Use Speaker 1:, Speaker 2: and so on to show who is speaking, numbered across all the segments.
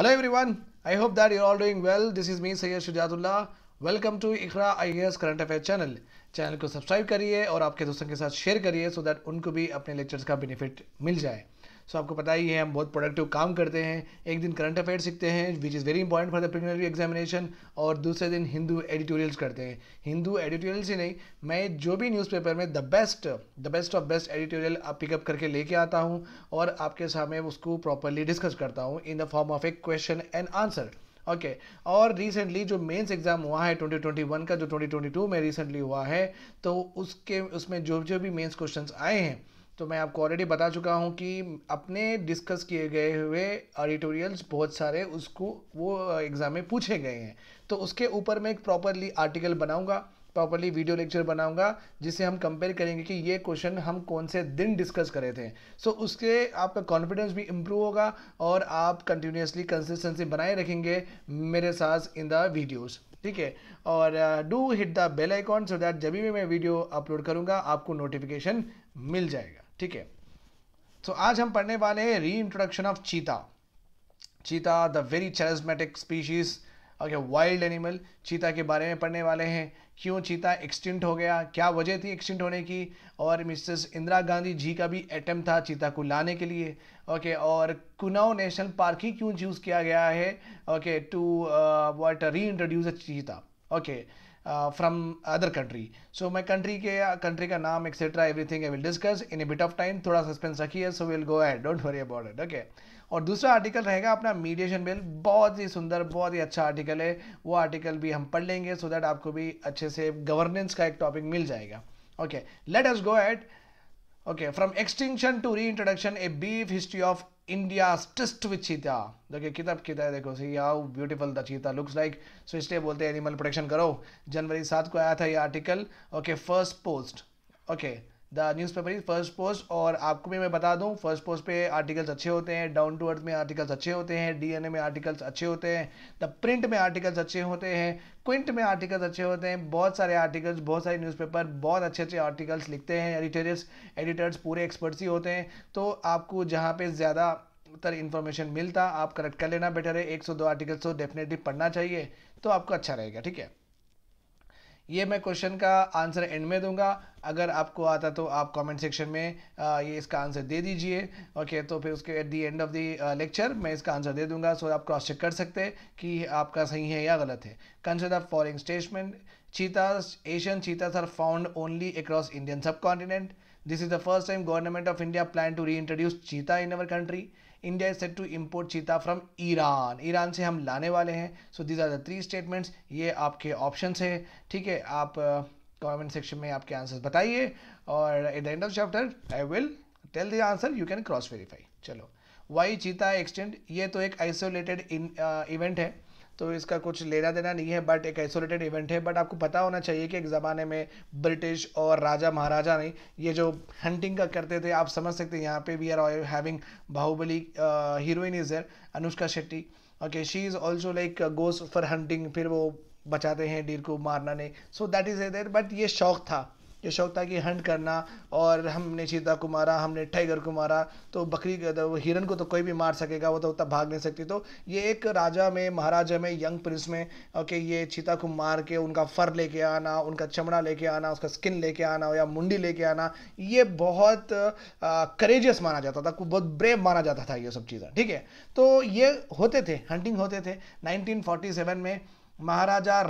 Speaker 1: Hello everyone, I hope that you're all doing well. This is me Sayyid Shujatullah. Welcome to Iqra IAS current affair channel को subscribe करिए और आपके दोस्तों के साथ शेयर करिए सो दैट उनको भी अपने लेक्चर्स का बेनिफिट मिल जाए। सो आपको पता ही है हम बहुत प्रोडक्टिव काम करते हैं। एक दिन करंट अफेयर सीखते हैं विच is very important for the preliminary examination, और दूसरे दिन हिंदू एडिटोरियल्स करते हैं। हिंदू एडिटोरियल्स ही नहीं, मैं जो भी न्यूज़पेपर में the best of best editorial आप पिकअप करके लेके आता हूँ और आपके सामने उसको प्रॉपरली डिस्कस करता हूँ in the form of A question and answer. Okay और रिसेंटली जो मेंस एग्जाम हुआ है 2021 का, जो 2022 में रिसेंटली हुआ है, तो उसमें जो जो भी मेंस क्वेश्चंस आए हैं तो मैं आपको ऑलरेडी बता चुका हूं कि अपने डिस्कस किए गए हुए एडिटोरियल्स बहुत सारे उसको वो एग्ज़ाम में पूछे गए हैं। तो उसके ऊपर मैं एक प्रॉपरली आर्टिकल बनाऊंगा, प्रॉपरली वीडियो लेक्चर बनाऊंगा, जिससे हम कंपेयर करेंगे कि ये क्वेश्चन हम कौन से दिन डिस्कस करे थे। सो उसके आपका कॉन्फिडेंस भी इम्प्रूव होगा और आप कंटिन्यूसली कंसिस्टेंसी बनाए रखेंगे मेरे साथ इन द वीडियोज़। ठीक है, और do hit the bell icon so that जब भी मैं वीडियो अपलोड करूंगा आपको नोटिफिकेशन मिल जाएगा। ठीक है, तो आज हम पढ़ने वाले हैं reintroduction of cheetah the very charismatic species, okay wild animal. चीता के बारे में पढ़ने वाले हैं, क्यों चीता एक्सटिंक्ट हो गया, क्या वजह थी एक्सटिंक्ट होने की, और मिसेस इंदिरा गांधी जी का भी अटेम्प्ट था चीता को लाने के लिए। ओके और कुनाव नेशनल पार्क ही क्यों चूज़ किया गया है, ओके टू व्हाट री इंट्रोड्यूस अ चीता, ओके फ्रॉम अदर कंट्री। सो मैं कंट्री का नाम etcetera everything I will discuss in A bit of time. थोड़ा सस्पेंस रखिए, so will go ahead, don't worry about it. Okay और दूसरा आर्टिकल रहेगा अपना मीडिएशन बिल, बहुत ही सुंदर बहुत ही अच्छा आर्टिकल है, वो आर्टिकल भी हम पढ़ लेंगे सो दैट आपको भी अच्छे से गवर्नेंस का एक टॉपिक मिल जाएगा। Okay let us go ahead. Okay, from extinction to reintroduction, a brief history of India's tryst with cheetah. देखिए किताब है, देखो see how beautiful the cheetah looks like. So इसलिए बोलते हैं एनिमल प्रोटेक्शन करो। जनवरी 7 को आया था ये article. Okay first post, okay the newspaper is first post. और आपको भी मैं बता दूं फर्स्ट पोस्ट पे आर्टिकल्स अच्छे होते हैं, डाउन टू अर्थ में आर्टिकल्स अच्छे होते हैं, डीएनए में आर्टिकल्स अच्छे होते हैं, द प्रिंट में आर्टिकल्स अच्छे होते हैं, क्विंट में आर्टिकल्स अच्छे होते हैं। बहुत सारे आर्टिकल्स, बहुत सारे न्यूज़पेपर बहुत अच्छे अच्छे आर्टिकल्स लिखते हैं। एडिटर्स पूरे एक्सपर्ट्स ही होते हैं। तो आपको जहाँ पे ज़्यादातर इन्फॉर्मेशन मिलता आप करेक्ट कर लेना बेटर है। 102 आर्टिकल्स तो डेफिनेटली पढ़ना चाहिए, तो आपको अच्छा रहेगा। ठीक है, ये मैं क्वेश्चन का आंसर एंड में दूंगा। अगर आपको आता तो आप कमेंट सेक्शन में ये इसका आंसर दे दीजिए। ओके तो फिर उसके eight the end of the lecture मैं इसका आंसर दे दूंगा, सो आप क्रॉस चेक कर सकते हैं कि आपका सही है या गलत है। Consider the following statement. Cheetahs, Asian cheetahs are found only across Indian subcontinent. This is the first time government of India plan to reintroduce cheetah in our country. India is set to import cheetah from Iran से हम लाने वाले हैं। So these are the 3 statements, ये आपके options है। ठीक है, आप कमेंट सेक्शन में आपके आंसर्स बताइए और at the end of chapter I will tell the answer, you can cross verify. चलो, वाई चीता एक्सटेंड, ये तो एक आइसोलेटेड इवेंट है, तो इसका कुछ लेना देना नहीं है, बट एक आइसोलेटेड इवेंट है। बट आपको पता होना चाहिए कि एक ज़माने में ब्रिटिश और राजा महाराजा नहीं, ये जो हंटिंग का करते थे, आप समझ सकते हैं। यहाँ पे we are having Baahubali, heroine is there Anushka Shetty. Okay she is also like goes for hunting, फिर वो बचाते हैं डीर को मारना नहीं। So that is there, but ये शौक था कि हंट करना, और हमने चीता को मारा, हमने टाइगर को मारा, तो बकरी तो हिरन को तो कोई भी मार सकेगा, वो तो उतना भाग नहीं सकती। तो ये एक राजा में, महाराजा में, यंग प्रिंस में, ओके ये चीता को मार के उनका फर लेके आना, उनका चमड़ा लेके आना, उसका स्किन लेके आना या मुंडी लेके आना, ये बहुत करेजियस माना जाता था, बहुत ब्रेव माना जाता था ये सब चीज़ें। ठीक है, तो ये होते थे, हंटिंग होते थे। 1947 में Maharaja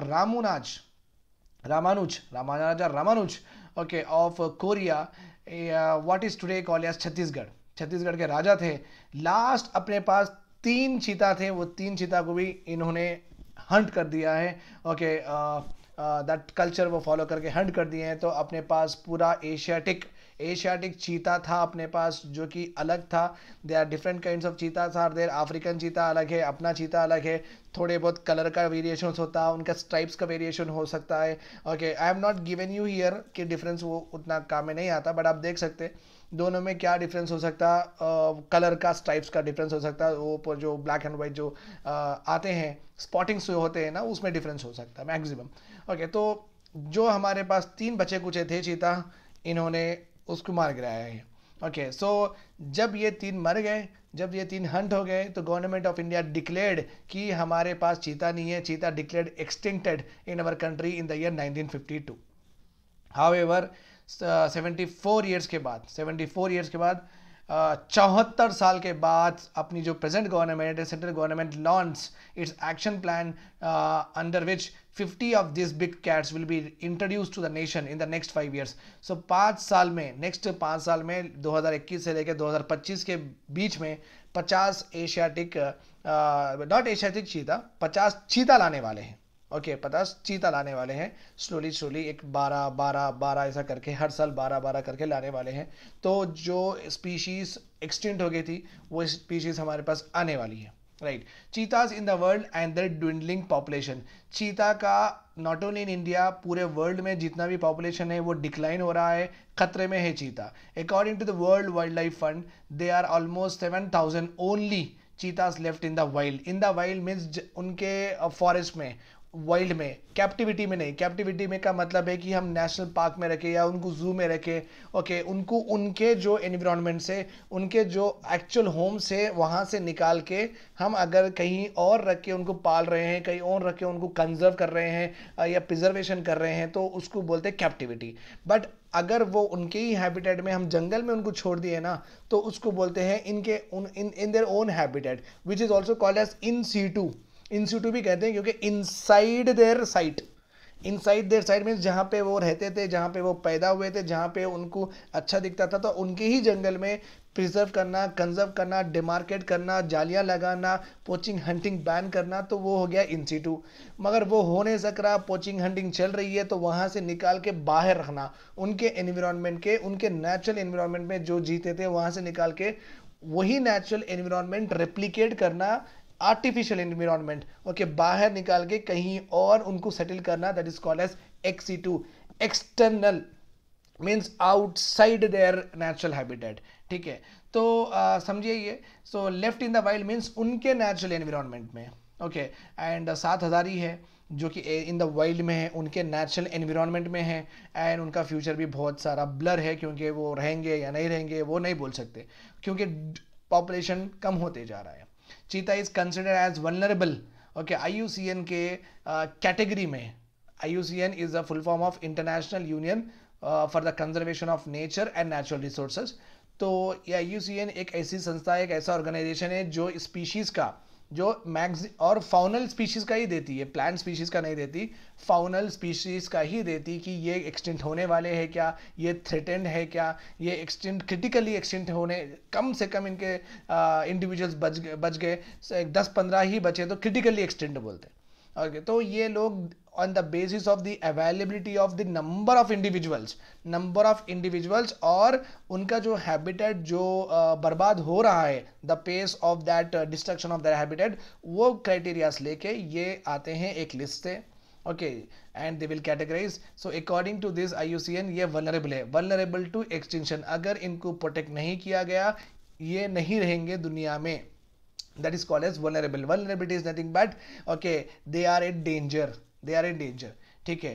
Speaker 1: Ramanuj okay of Korea, what is today called as Chhattisgarh के राजा थे। लास्ट अपने पास 3 चीता थे, वो 3 चीता को भी इन्होंने हंट कर दिया है। ओके दैट कल्चर वो फॉलो करके हंट कर दिए हैं। तो अपने पास पूरा एशियाटिक चीता था अपने पास, जो कि अलग था। They are different kinds of cheetahs are there. African cheetah अलग है, अपना चीता अलग है, थोड़े बहुत कलर का वेरिएशन होता है, उनका स्ट्राइप्स का वेरिएशन हो सकता है। Okay I am not given you here कि डिफरेंस वो उतना काम में नहीं आता, बट आप देख सकते हैं दोनों में क्या डिफरेंस हो सकता है। कलर का, स्ट्राइप्स का डिफरेंस हो सकता है, वो जो ब्लैक एंड वाइट जो आते हैं स्पॉटिंग्स जो होते हैं ना, उसमें डिफरेंस हो सकता है मैक्सिमम। ओके तो जो हमारे पास 3 बचे कुचे थे चीता, इन्होंने उसको मार गिराया है। ओके, सो जब ये 3 मर गए, जब ये 3 हंट हो गए, तो गवर्नमेंट ऑफ इंडिया डिक्लेयर्ड कि हमारे पास चीता नहीं है, cheetah declared extincted in our country in the year 1952। However 74 years के बाद, 74 ईयर्स के बाद, 74 साल के बाद अपनी जो प्रेजेंट गवर्नमेंट है, central government launch its action plan under which 50 of this big cats will be introduce to the nation in the next 5 years. So 5 साल में, नेक्स्ट 5 साल में 2021 से लेकर 2025 के बीच में 50 एशियाटिक, नॉट एशियाटिक चीता, 50 चीता लाने वाले हैं। ओके, 50 चीता लाने वाले हैं, स्लोली स्लोली, एक 12 12 12 ऐसा करके हर साल 12 12 करके लाने वाले हैं। तो जो स्पीशीज एक्सटिंक्ट हो गई थी वो स्पीशीज हमारे पास आने वाली है, right. Cheetahs in the world and their dwindling population. Cheetah का नॉट ओनली इन इंडिया, पूरे वर्ल्ड में जितना भी पॉपुलेशन है वो डिक्लाइन हो रहा है, खतरे में है cheetah. According to the World wild life Fund, they are almost 7000 only cheetahs left in the wild. In the wild means उनके फॉरेस्ट में, वाइल्ड में, कैप्टिविटी में नहीं। कैप्टिविटी में का मतलब है कि हम नेशनल पार्क में रखें या उनको जू में रखें, ओके, उनको उनके जो एनवायरनमेंट से, उनके जो एक्चुअल होम से, वहाँ से निकाल के हम अगर कहीं और रख के उनको पाल रहे हैं, कहीं और रख के उनको कंजर्व कर रहे हैं या प्रिजर्वेशन कर रहे हैं, तो उसको बोलते हैं कैप्टिविटी। बट अगर वो उनके ही हैबिटेट में, हम जंगल में उनको छोड़ दिए ना, तो उसको बोलते हैं इनके in their own habitat, which is also called as in situ. In situ भी कहते हैं क्योंकि inside their site, inside their site means जहाँ पे वो रहते थे, जहाँ पे वो पैदा हुए थे, जहाँ पे उनको अच्छा दिखता था, तो उनके ही जंगल में प्रिजर्व करना, कंजर्व करना, डिमार्केट करना, जालियाँ लगाना, पोचिंग हंटिंग बैन करना, तो वो हो गया इन सीटू। मगर वो हो नहीं सक रहा, पोचिंग हंटिंग चल रही है, तो वहाँ से निकाल के बाहर रखना, उनके एनवायरनमेंट के, उनके नेचुरल एनवायरनमेंट में जो जीते थे वहाँ से निकाल के वही नेचुरल एनवायरनमेंट रेप्लिकेट करना, आर्टिफिशियल एनवायरनमेंट, ओके, बाहर निकाल के कहीं और उनको सेटल करना, दैट इज कॉल्ड एज एक्सी2। External means outside their natural habitat, ठीक है। तो समझिए ये। So left in the wild means उनके नेचुरल एनवायरनमेंट में, ओके, एंड 7000 ही है जो कि इन द वाइल्ड में है, उनके नेचुरल एनवायरनमेंट में है, एंड उनका फ्यूचर भी बहुत सारा ब्लर है, क्योंकि वो रहेंगे या नहीं रहेंगे वो नहीं बोल सकते, क्योंकि पॉपुलेशन कम होते जा रहा है। Cheetah is considered as vulnerable, okay, IUCN के कैटेगरी में। IUCN is the full form of international union for the conservation of nature and natural resources. तो ये IUCN एक ऐसी संस्था है, एक ऐसा ऑर्गेनाइजेशन है जो स्पीशीज का, जो मैक्स और फाउनल स्पीशीज का ही देती है, प्लांट स्पीशीज का नहीं देती, फाउनल स्पीशीज का ही देती कि ये एक्सटिंक्ट होने वाले हैं क्या, ये थ्रेटेंड है क्या, ये एक्सटिंक्ट, क्रिटिकली एक्सटिंक्ट होने, कम से कम इनके इंडिविजुअल्स बच गए, 10-15 ही बचे तो क्रिटिकली एक्सटिंक्ट बोलते हैं। ओके, तो ये लोग on the basis of the availability of the number of individuals और उनका जो habitat जो बर्बाद हो रहा है, the pace of that destruction of their habitat, वो criterias लेके ये आते हैं एक लिस्ट से, okay, and they will categorize. So according to this IUCN ये vulnerable है, vulnerable to extinction। अगर इनको protect नहीं किया गया ये नहीं रहेंगे दुनिया में, that is called as vulnerable। vulnerability is nothing but, okay, they are in danger, ठीक है,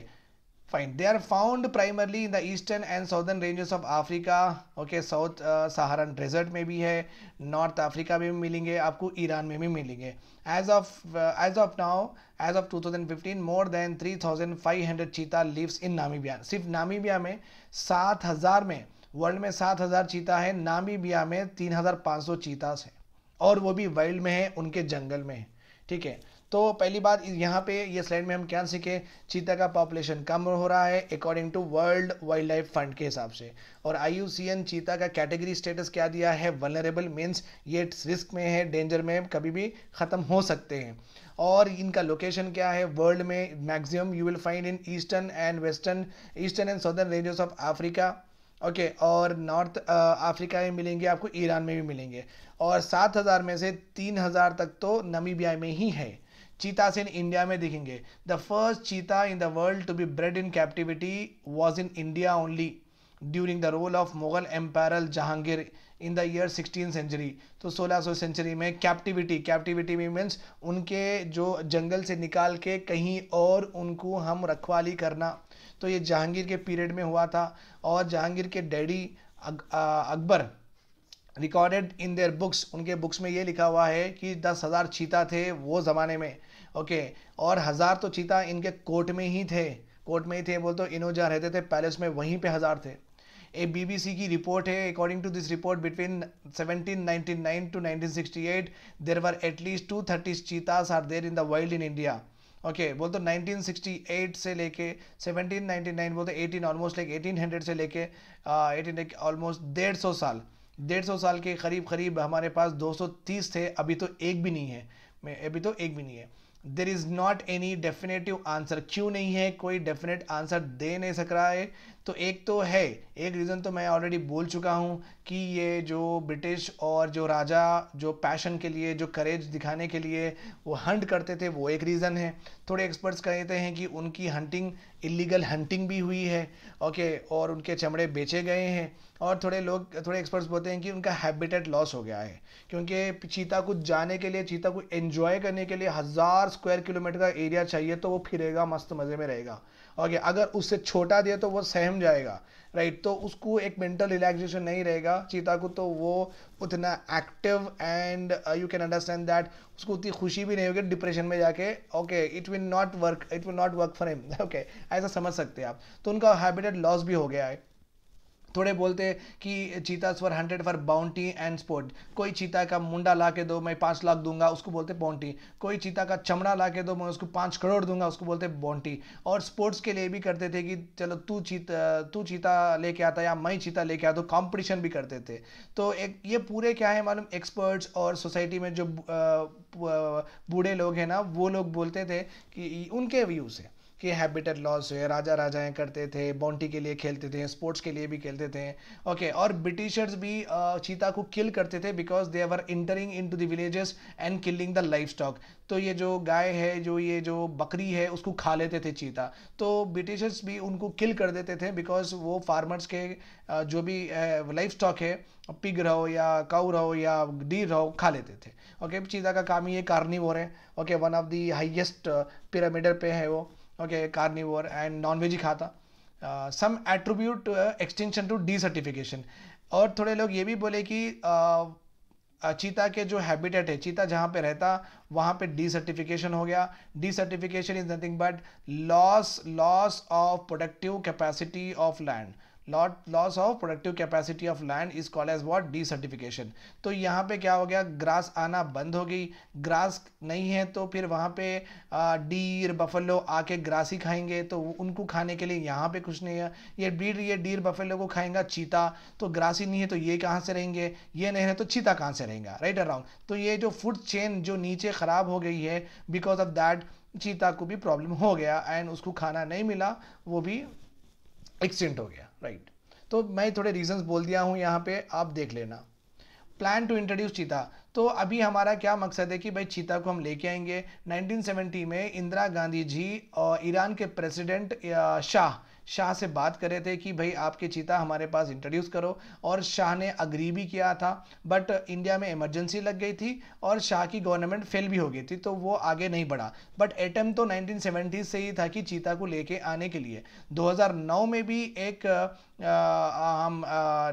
Speaker 1: fine. They are found primarily in the eastern and southern ranges of Africa, okay, south Saharan desert में भी है, north Africa में भी मिलेंगे आपको, Iran में भी मिलेंगे। As of now, as of 2015 more than 3500 cheetah lives in Namibia. सिर्फ नामीबिया में 7000 में, वर्ल्ड में 7000 चीता है, नामीबिया में 3500 चीतास है, और वो भी वाइल्ड में है, उनके जंगल में है, ठीक है। तो पहली बात यहाँ पे ये स्लाइड में हम क्या सीखे, चीता का पॉपुलेशन कम हो रहा है according to world wild life fund के हिसाब से, और IUCN चीता का कैटेगरी स्टेटस क्या दिया है, वल्नरेबल, मीन्स ये रिस्क में है, डेंजर में, कभी भी ख़त्म हो सकते हैं। और इनका लोकेशन क्या है, वर्ल्ड में maximum you will find in eastern and southern ranges of Africa, okay, और नॉर्थ अफ्रीका में मिलेंगे आपको, ईरान में भी मिलेंगे, और 7000 में से 3000 तक तो नामीबिया में ही है। चीतास इन इंडिया में दिखेंगे। The first cheetah in the world to be bred in captivity was in India only during the role of Mughal empire Jahangir in the year 16th century. तो 1600 सेंचुरी में कैप्टिविटी में मीन्स उनके जो जंगल से निकाल के कहीं और उनको हम रखवाली करना, तो ये जहांगीर के पीरियड में हुआ था। और जहांगीर के daddy Akbar recorded in their books, उनके बुक्स में ये लिखा हुआ है कि 10,000 चीता थे वो ज़माने में, ओके। और 1,000 तो चीता इनके कोर्ट में ही थे, कोर्ट में ही थे बोल तो इन्हों जहाँ रहते थे पैलेस में वहीं पे 1,000 थे। एक बीबीसी की रिपोर्ट है, according to this report between 1799 to 1968 there were at least 230 cheetahs are there in the wild in India, okay. बोल तो 1968 से लेके 1799 बोलते 18 ऑलमोस्ट लाइक 1800 से लेके 18 ऑलमोस्ट 150 साल के करीब करीब हमारे पास 230 थे, अभी तो एक भी नहीं है, अभी तो एक भी नहीं है। There is not any definitive answer, क्यों नहीं है, कोई डेफिनेट आंसर दे नहीं सक रहा है। तो एक तो है, एक रीज़न तो मैं ऑलरेडी बोल चुका हूँ कि ये जो ब्रिटिश और जो राजा जो पैशन के लिए, जो करेज दिखाने के लिए वो हंट करते थे, वो एक रीज़न है। थोड़े एक्सपर्ट्स कहते हैं कि उनकी हंटिंग इलीगल हंटिंग भी हुई है, ओके, और उनके चमड़े बेचे गए हैं। और थोड़े एक्सपर्ट्स बोलते हैं कि उनका हैबिटेट लॉस हो गया है, क्योंकि चीता को जाने के लिए, चीता को एंजॉय करने के लिए 1,000 स्क्वायर किलोमीटर का एरिया चाहिए, तो वो फिरेगा, मस्त मज़े में रहेगा, ओके। अगर उससे छोटा दिया तो वो सहम जाएगा, राइट। तो उसको एक मेंटल रिलैक्सेशन नहीं रहेगा चीता को, तो वो उतना active and you can understand that उसको उतनी खुशी भी नहीं होगी डिप्रेशन में जाके, okay. It will not work for him, okay, ऐसा समझ सकते हैं आप। तो उनका हैबिटेट लॉस भी हो गया है। थोड़े बोलते हैं कि चीतास for 100 for bounty and sport, कोई चीता का मुंडा ला के दो मैं 5 लाख दूंगा, उसको बोलते बाउंटी। कोई चीता का चमड़ा ला के दो मैं उसको 5 करोड़ दूंगा, उसको बोलते बाउंटी। और स्पोर्ट्स के लिए भी करते थे कि चलो तू चीता लेके आता या मैं चीता लेके आता, तो कॉम्पिटिशन भी करते थे। तो एक ये पूरे क्या है मालूम, एक्सपर्ट्स और सोसाइटी में जो बूढ़े लोग हैं ना, वो लोग बोलते थे कि उनके व्यू से कि हैबिटेट लॉस है, राजा राजाएं करते थे, बाउंटी के लिए खेलते थे, स्पोर्ट्स के लिए भी खेलते थे, ओके। और ब्रिटिशर्स भी चीता को किल करते थे because they were entering into the villages and killing the livestock. तो ये जो गाय है, ये जो बकरी है, उसको खा लेते थे चीता। तो ब्रिटिशर्स भी उनको किल कर देते थे बिकॉज वो फार्मर्स के जो भी लाइफ स्टॉक है, पिग रहो या काऊ रहो या डीर रहो, खा लेते थे, ओके। चीता का काम ही ये कार्निवोर है, okay, one of the highest pyramid पे है वो, okay, carnivore and non veg ही खाता। Some attribute extension to desertification. और थोड़े लोग ये भी बोले कि चीता के जो हैबिटेट है, चीता जहाँ पे रहता वहाँ पे डीसर्टिफिकेशन हो गया। Desertification is nothing but loss of productive capacity of land, loss of productive capacity of land is called as what, desertification. तो यहाँ पे क्या हो गया, ग्रास आना बंद हो गई, ग्रास नहीं है तो फिर वहाँ पे डीर बफेलो आके ग्रास ही खाएंगे, तो उनको खाने के लिए यहाँ पे कुछ नहीं है। ये डीर बफेलो को खाएंगा चीता, तो ग्रास ही नहीं है तो ये कहाँ से रहेंगे, ये नहीं है तो चीता कहाँ से रहेगा, राइट अराउंड। तो ये जो फूड चेन जो नीचे ख़राब हो गई है, बिकॉज ऑफ दैट चीता को भी प्रॉब्लम हो गया एंड उसको खाना नहीं मिला, वो भी एक्सटेंट हो गया, राइट। तो मैं थोड़े रीजंस बोल दिया हूँ यहाँ पे, आप देख लेना। प्लान टू इंट्रोड्यूस चीता। तो अभी हमारा क्या मकसद है कि भाई चीता को हम लेके आएंगे। 1970 में इंदिरा गांधी जी और ईरान के प्रेसिडेंट शाह से बात कर रहे थे कि भाई आपके चीता हमारे पास इंट्रोड्यूस करो, और शाह ने अग्री भी किया था, बट इंडिया में इमरजेंसी लग गई थी और शाह की गवर्नमेंट फेल भी हो गई थी, तो वो आगे नहीं बढ़ा। बट अटेम्प्ट तो 1970 से ही था कि चीता को लेके आने के लिए। 2009 में भी एक हम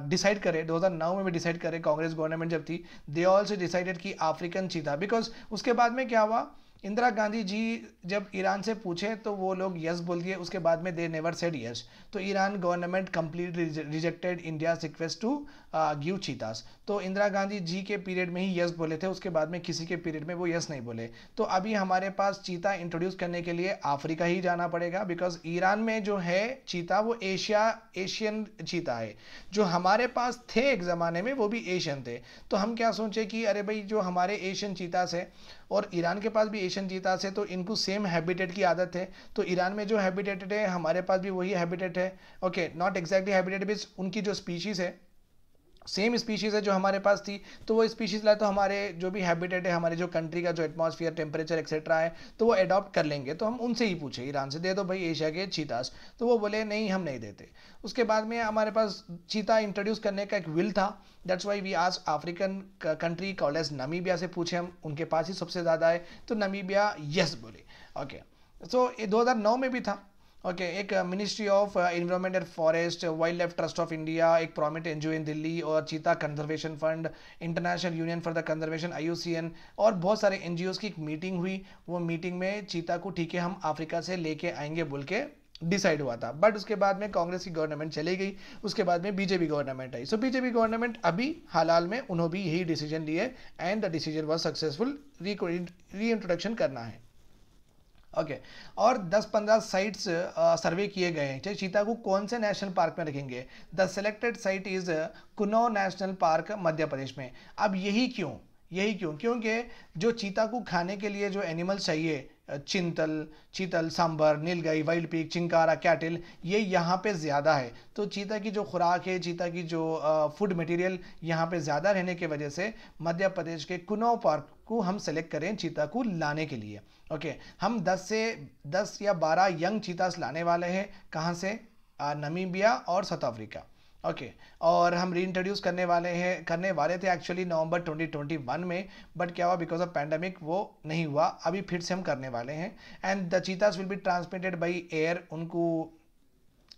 Speaker 1: डिसाइड करें, 2009 में भी डिसाइड करें, कांग्रेस गवर्नमेंट जब थी, दे ऑल्सो डिसाइडेड कि अफ्रीकन चीता, बिकॉज उसके बाद में क्या हुआ, इंदिरा गांधी जी जब ईरान से पूछे तो वो लोग यस बोल दिए, उसके बाद में दे नेवर सेड यस। तो Iran government completely rejected India's request to give cheetahs. तो इंदिरा गांधी जी के पीरियड में ही यस बोले थे, उसके बाद में किसी के पीरियड में वो यस नहीं बोले। तो अभी हमारे पास चीता इंट्रोड्यूस करने के लिए अफ्रीका ही जाना पड़ेगा, बिकॉज ईरान में जो है चीता वो एशियन चीता है। जो हमारे पास थे एक ज़माने में वो भी एशियन थे। तो हम क्या सोचे कि अरे भाई जो हमारे एशियन चीतास है और ईरान के पास भी एशियन चीतास है, तो इनको सेम हैबिटेट की आदत है। तो ईरान में जो हैबिटेट है हमारे पास भी वही हैबिटेट है, okay. Not exactly habitat means उनकी जो स्पीशीज़ है सेम स्पीशीज़ है जो हमारे पास थी, तो वो स्पीशीज़ लाए तो हमारे जो भी हैबिटेट है, हमारे जो कंट्री का जो एटमॉस्फेयर, टेम्परेचर एक्सेट्रा है, तो वो अडॉप्ट कर लेंगे। तो हम उनसे ही पूछे, ईरान से दे दो भाई एशिया के चीतास, तो वो बोले नहीं हम नहीं देते। उसके बाद में हमारे पास चीता इंट्रोड्यूस करने का एक विल था, that's why we asked African country called as Namibia से पूछे हम, उनके पास ही सबसे ज़्यादा है, तो नमीबिया यस बोले, ओके। सो 2009 में भी था, ओके एक ministry of environment and forest, wild life trust of India, एक प्रोमिनेंट एनजीओ इन दिल्ली, और चीता conservation fund, international union for the conservation IUCN, और बहुत सारे एनजीओज की एक मीटिंग हुई। वो मीटिंग में चीता को ठीक है हम अफ्रीका से लेके आएंगे बोल के डिसाइड हुआ था। बट उसके बाद में कांग्रेस की गवर्नमेंट चली गई, उसके बाद में बीजेपी गवर्नमेंट आई। सो बीजेपी गवर्नमेंट अभी हाल में उन्होंने भी यही डिसीजन लिए and the decision was successful, री इंट्रोडक्शन करना है। ओके और 10-15 साइट्स सर्वे किए गए हैं। चाहे चीता को कौन से नेशनल पार्क में रखेंगे? The selected site is Kuno national park Madhya Pradesh में। अब यही क्यों क्योंकि जो चीता को खाने के लिए जो एनिमल्स चाहिए, चीतल, सांबर, नीलगाई, वाइल्ड पिग, चिंकारा, कैटल, ये यहाँ पे ज़्यादा है। तो चीता की जो खुराक है, चीता की जो फूड मटेरियल यहाँ पे ज़्यादा रहने की वजह से मध्य प्रदेश के कुनो पार्क को हम सेलेक्ट करें चीता को लाने के लिए। ओके हम 10 या 12 यंग चीतास लाने वाले हैं। कहाँ से? नमीबिया और साउथ अफ्रीका। ओके और हम री इंट्रोड्यूस करने वाले थे एक्चुअली नवंबर 2021 में, बट क्या हुआ बिकॉज ऑफ पैंडमिक वो नहीं हुआ। अभी फिर से हम करने वाले हैं and the चीतास will be transmitted by air. उनको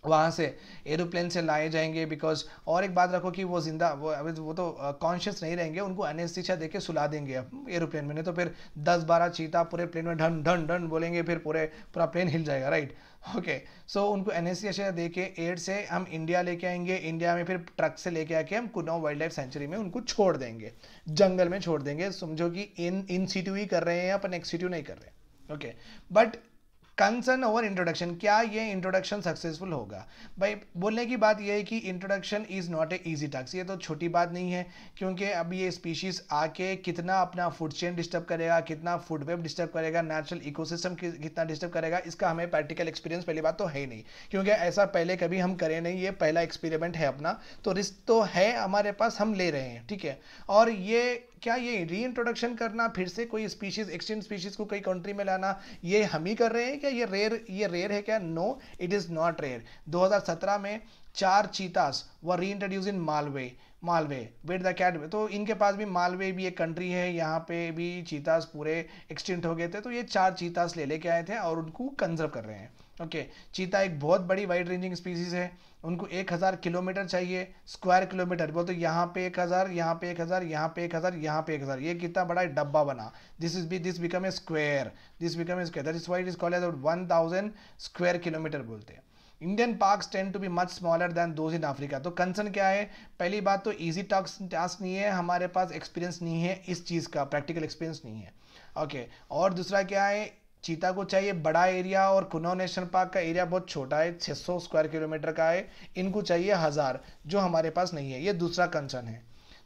Speaker 1: वहाँ से एरोप्लेन से लाए जाएंगे बिकॉज, और एक बात रखो कि वो जिंदा वो तो कॉन्शियस नहीं रहेंगे, उनको एनेस्थीसिया देके सुला देंगे एरोप्लेन में, नहीं तो फिर 10-12 चीता पूरे प्लेन में ढन ढन ढन बोलेंगे, फिर पूरा प्लेन हिल जाएगा, राइट। ओके सो उनको एनेस्थीसिया देके एयर से हम इंडिया लेके आएंगे। इंडिया में फिर ट्रक से लेके आके हम कुनो वाइल्ड लाइफ सेंचुरी में उनको छोड़ देंगे, जंगल में छोड़ देंगे। समझो कि इन सीटू ही कर रहे हैं, अपन एक्स सीटू नहीं कर रहे। Okay but concern over introduction, क्या ये इंट्रोडक्शन सक्सेसफुल होगा? भाई बोलने की बात ये है कि introduction is not a easy task. ये तो छोटी बात नहीं है, क्योंकि अब ये स्पीशीज़ आके कितना अपना फूड चेन डिस्टर्ब करेगा, कितना फूड वेब डिस्टर्ब करेगा, नेचुरल इकोसिस्टम कितना डिस्टर्ब करेगा, इसका हमें प्रैक्टिकल एक्सपीरियंस पहली बात तो है ही नहीं, क्योंकि ऐसा पहले कभी हम करें नहीं। ये पहला एक्सपेरिमेंट है अपना, तो रिस्क तो है हमारे पास, हम ले रहे हैं, ठीक है। और ये री इंट्रोडक्शन करना, फिर से कोई स्पीशीज, एक्सटिंक्ट स्पीशीज को कई कंट्री में लाना, ये हम ही कर रहे हैं क्या? ये रेयर है क्या? No, it is not rare. 2017 में 4 cheetahs were reintroduce in Malawi with the cat. तो इनके पास भी, मालवे भी एक कंट्री है, यहाँ पे भी चीतास पूरे एक्सटिंक्ट हो गए थे। तो ये 4 चीतास लेके आए थे और उनको कंजर्व कर रहे हैं। ओके चीता एक बहुत बड़ी वाइड रेंजिंग स्पीसीज है। उनको 1000 किलोमीटर चाहिए, स्क्वायर किलोमीटर बोलते। तो यहाँ पे 1000, यहाँ पे 1000, यहाँ पे 1000, यहाँ पे 1000, ये कितना बड़ा डब्बा बना। This become a square, that is why it is called as 1000 square kilometre बोलते हैं। Indian parks tend to be much smaller than those in Africa. तो कंसर्न क्या है? पहली बात तो इजी टास्क नहीं है, हमारे पास एक्सपीरियंस नहीं है इस चीज़ का, प्रैक्टिकल एक्सपीरियंस नहीं है। ओके और दूसरा क्या है, चीता को चाहिए बड़ा एरिया, और कुनो नेशनल पार्क का एरिया बहुत छोटा है, 600 स्क्वायर किलोमीटर का है। इनको चाहिए 1000, जो हमारे पास नहीं है। ये दूसरा कंसर्न है।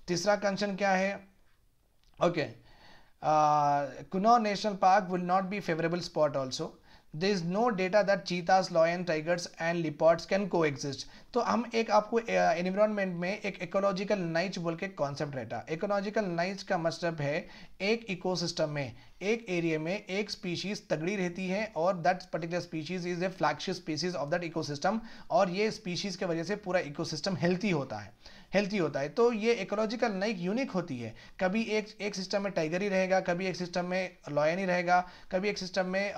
Speaker 1: तीसरा कंसर्न क्या है? Okay Kuno national park will not be favourable spot also. there is no data that cheetahs, lion, tigers and leopards can coexist। तो हम एक आपको एनवायरनमेंट में एक इकोलॉजिकल नाइच बोल के कॉन्सेप्ट रहता है। इकोलॉजिकल नाइच का मतलब है एक इकोसिस्टम में, एक एरिया में एक स्पीशीज तगड़ी रहती है, और that particular species is a flagship species of that ecosystem, और ये स्पीशीज की वजह से पूरा इकोसिस्टम हेल्थी होता है। तो ये इकोलॉजिकल नाइक यूनिक होती है। कभी एक सिस्टम में टाइगर ही रहेगा, कभी एक सिस्टम में लॉयन ही रहेगा, कभी एक सिस्टम में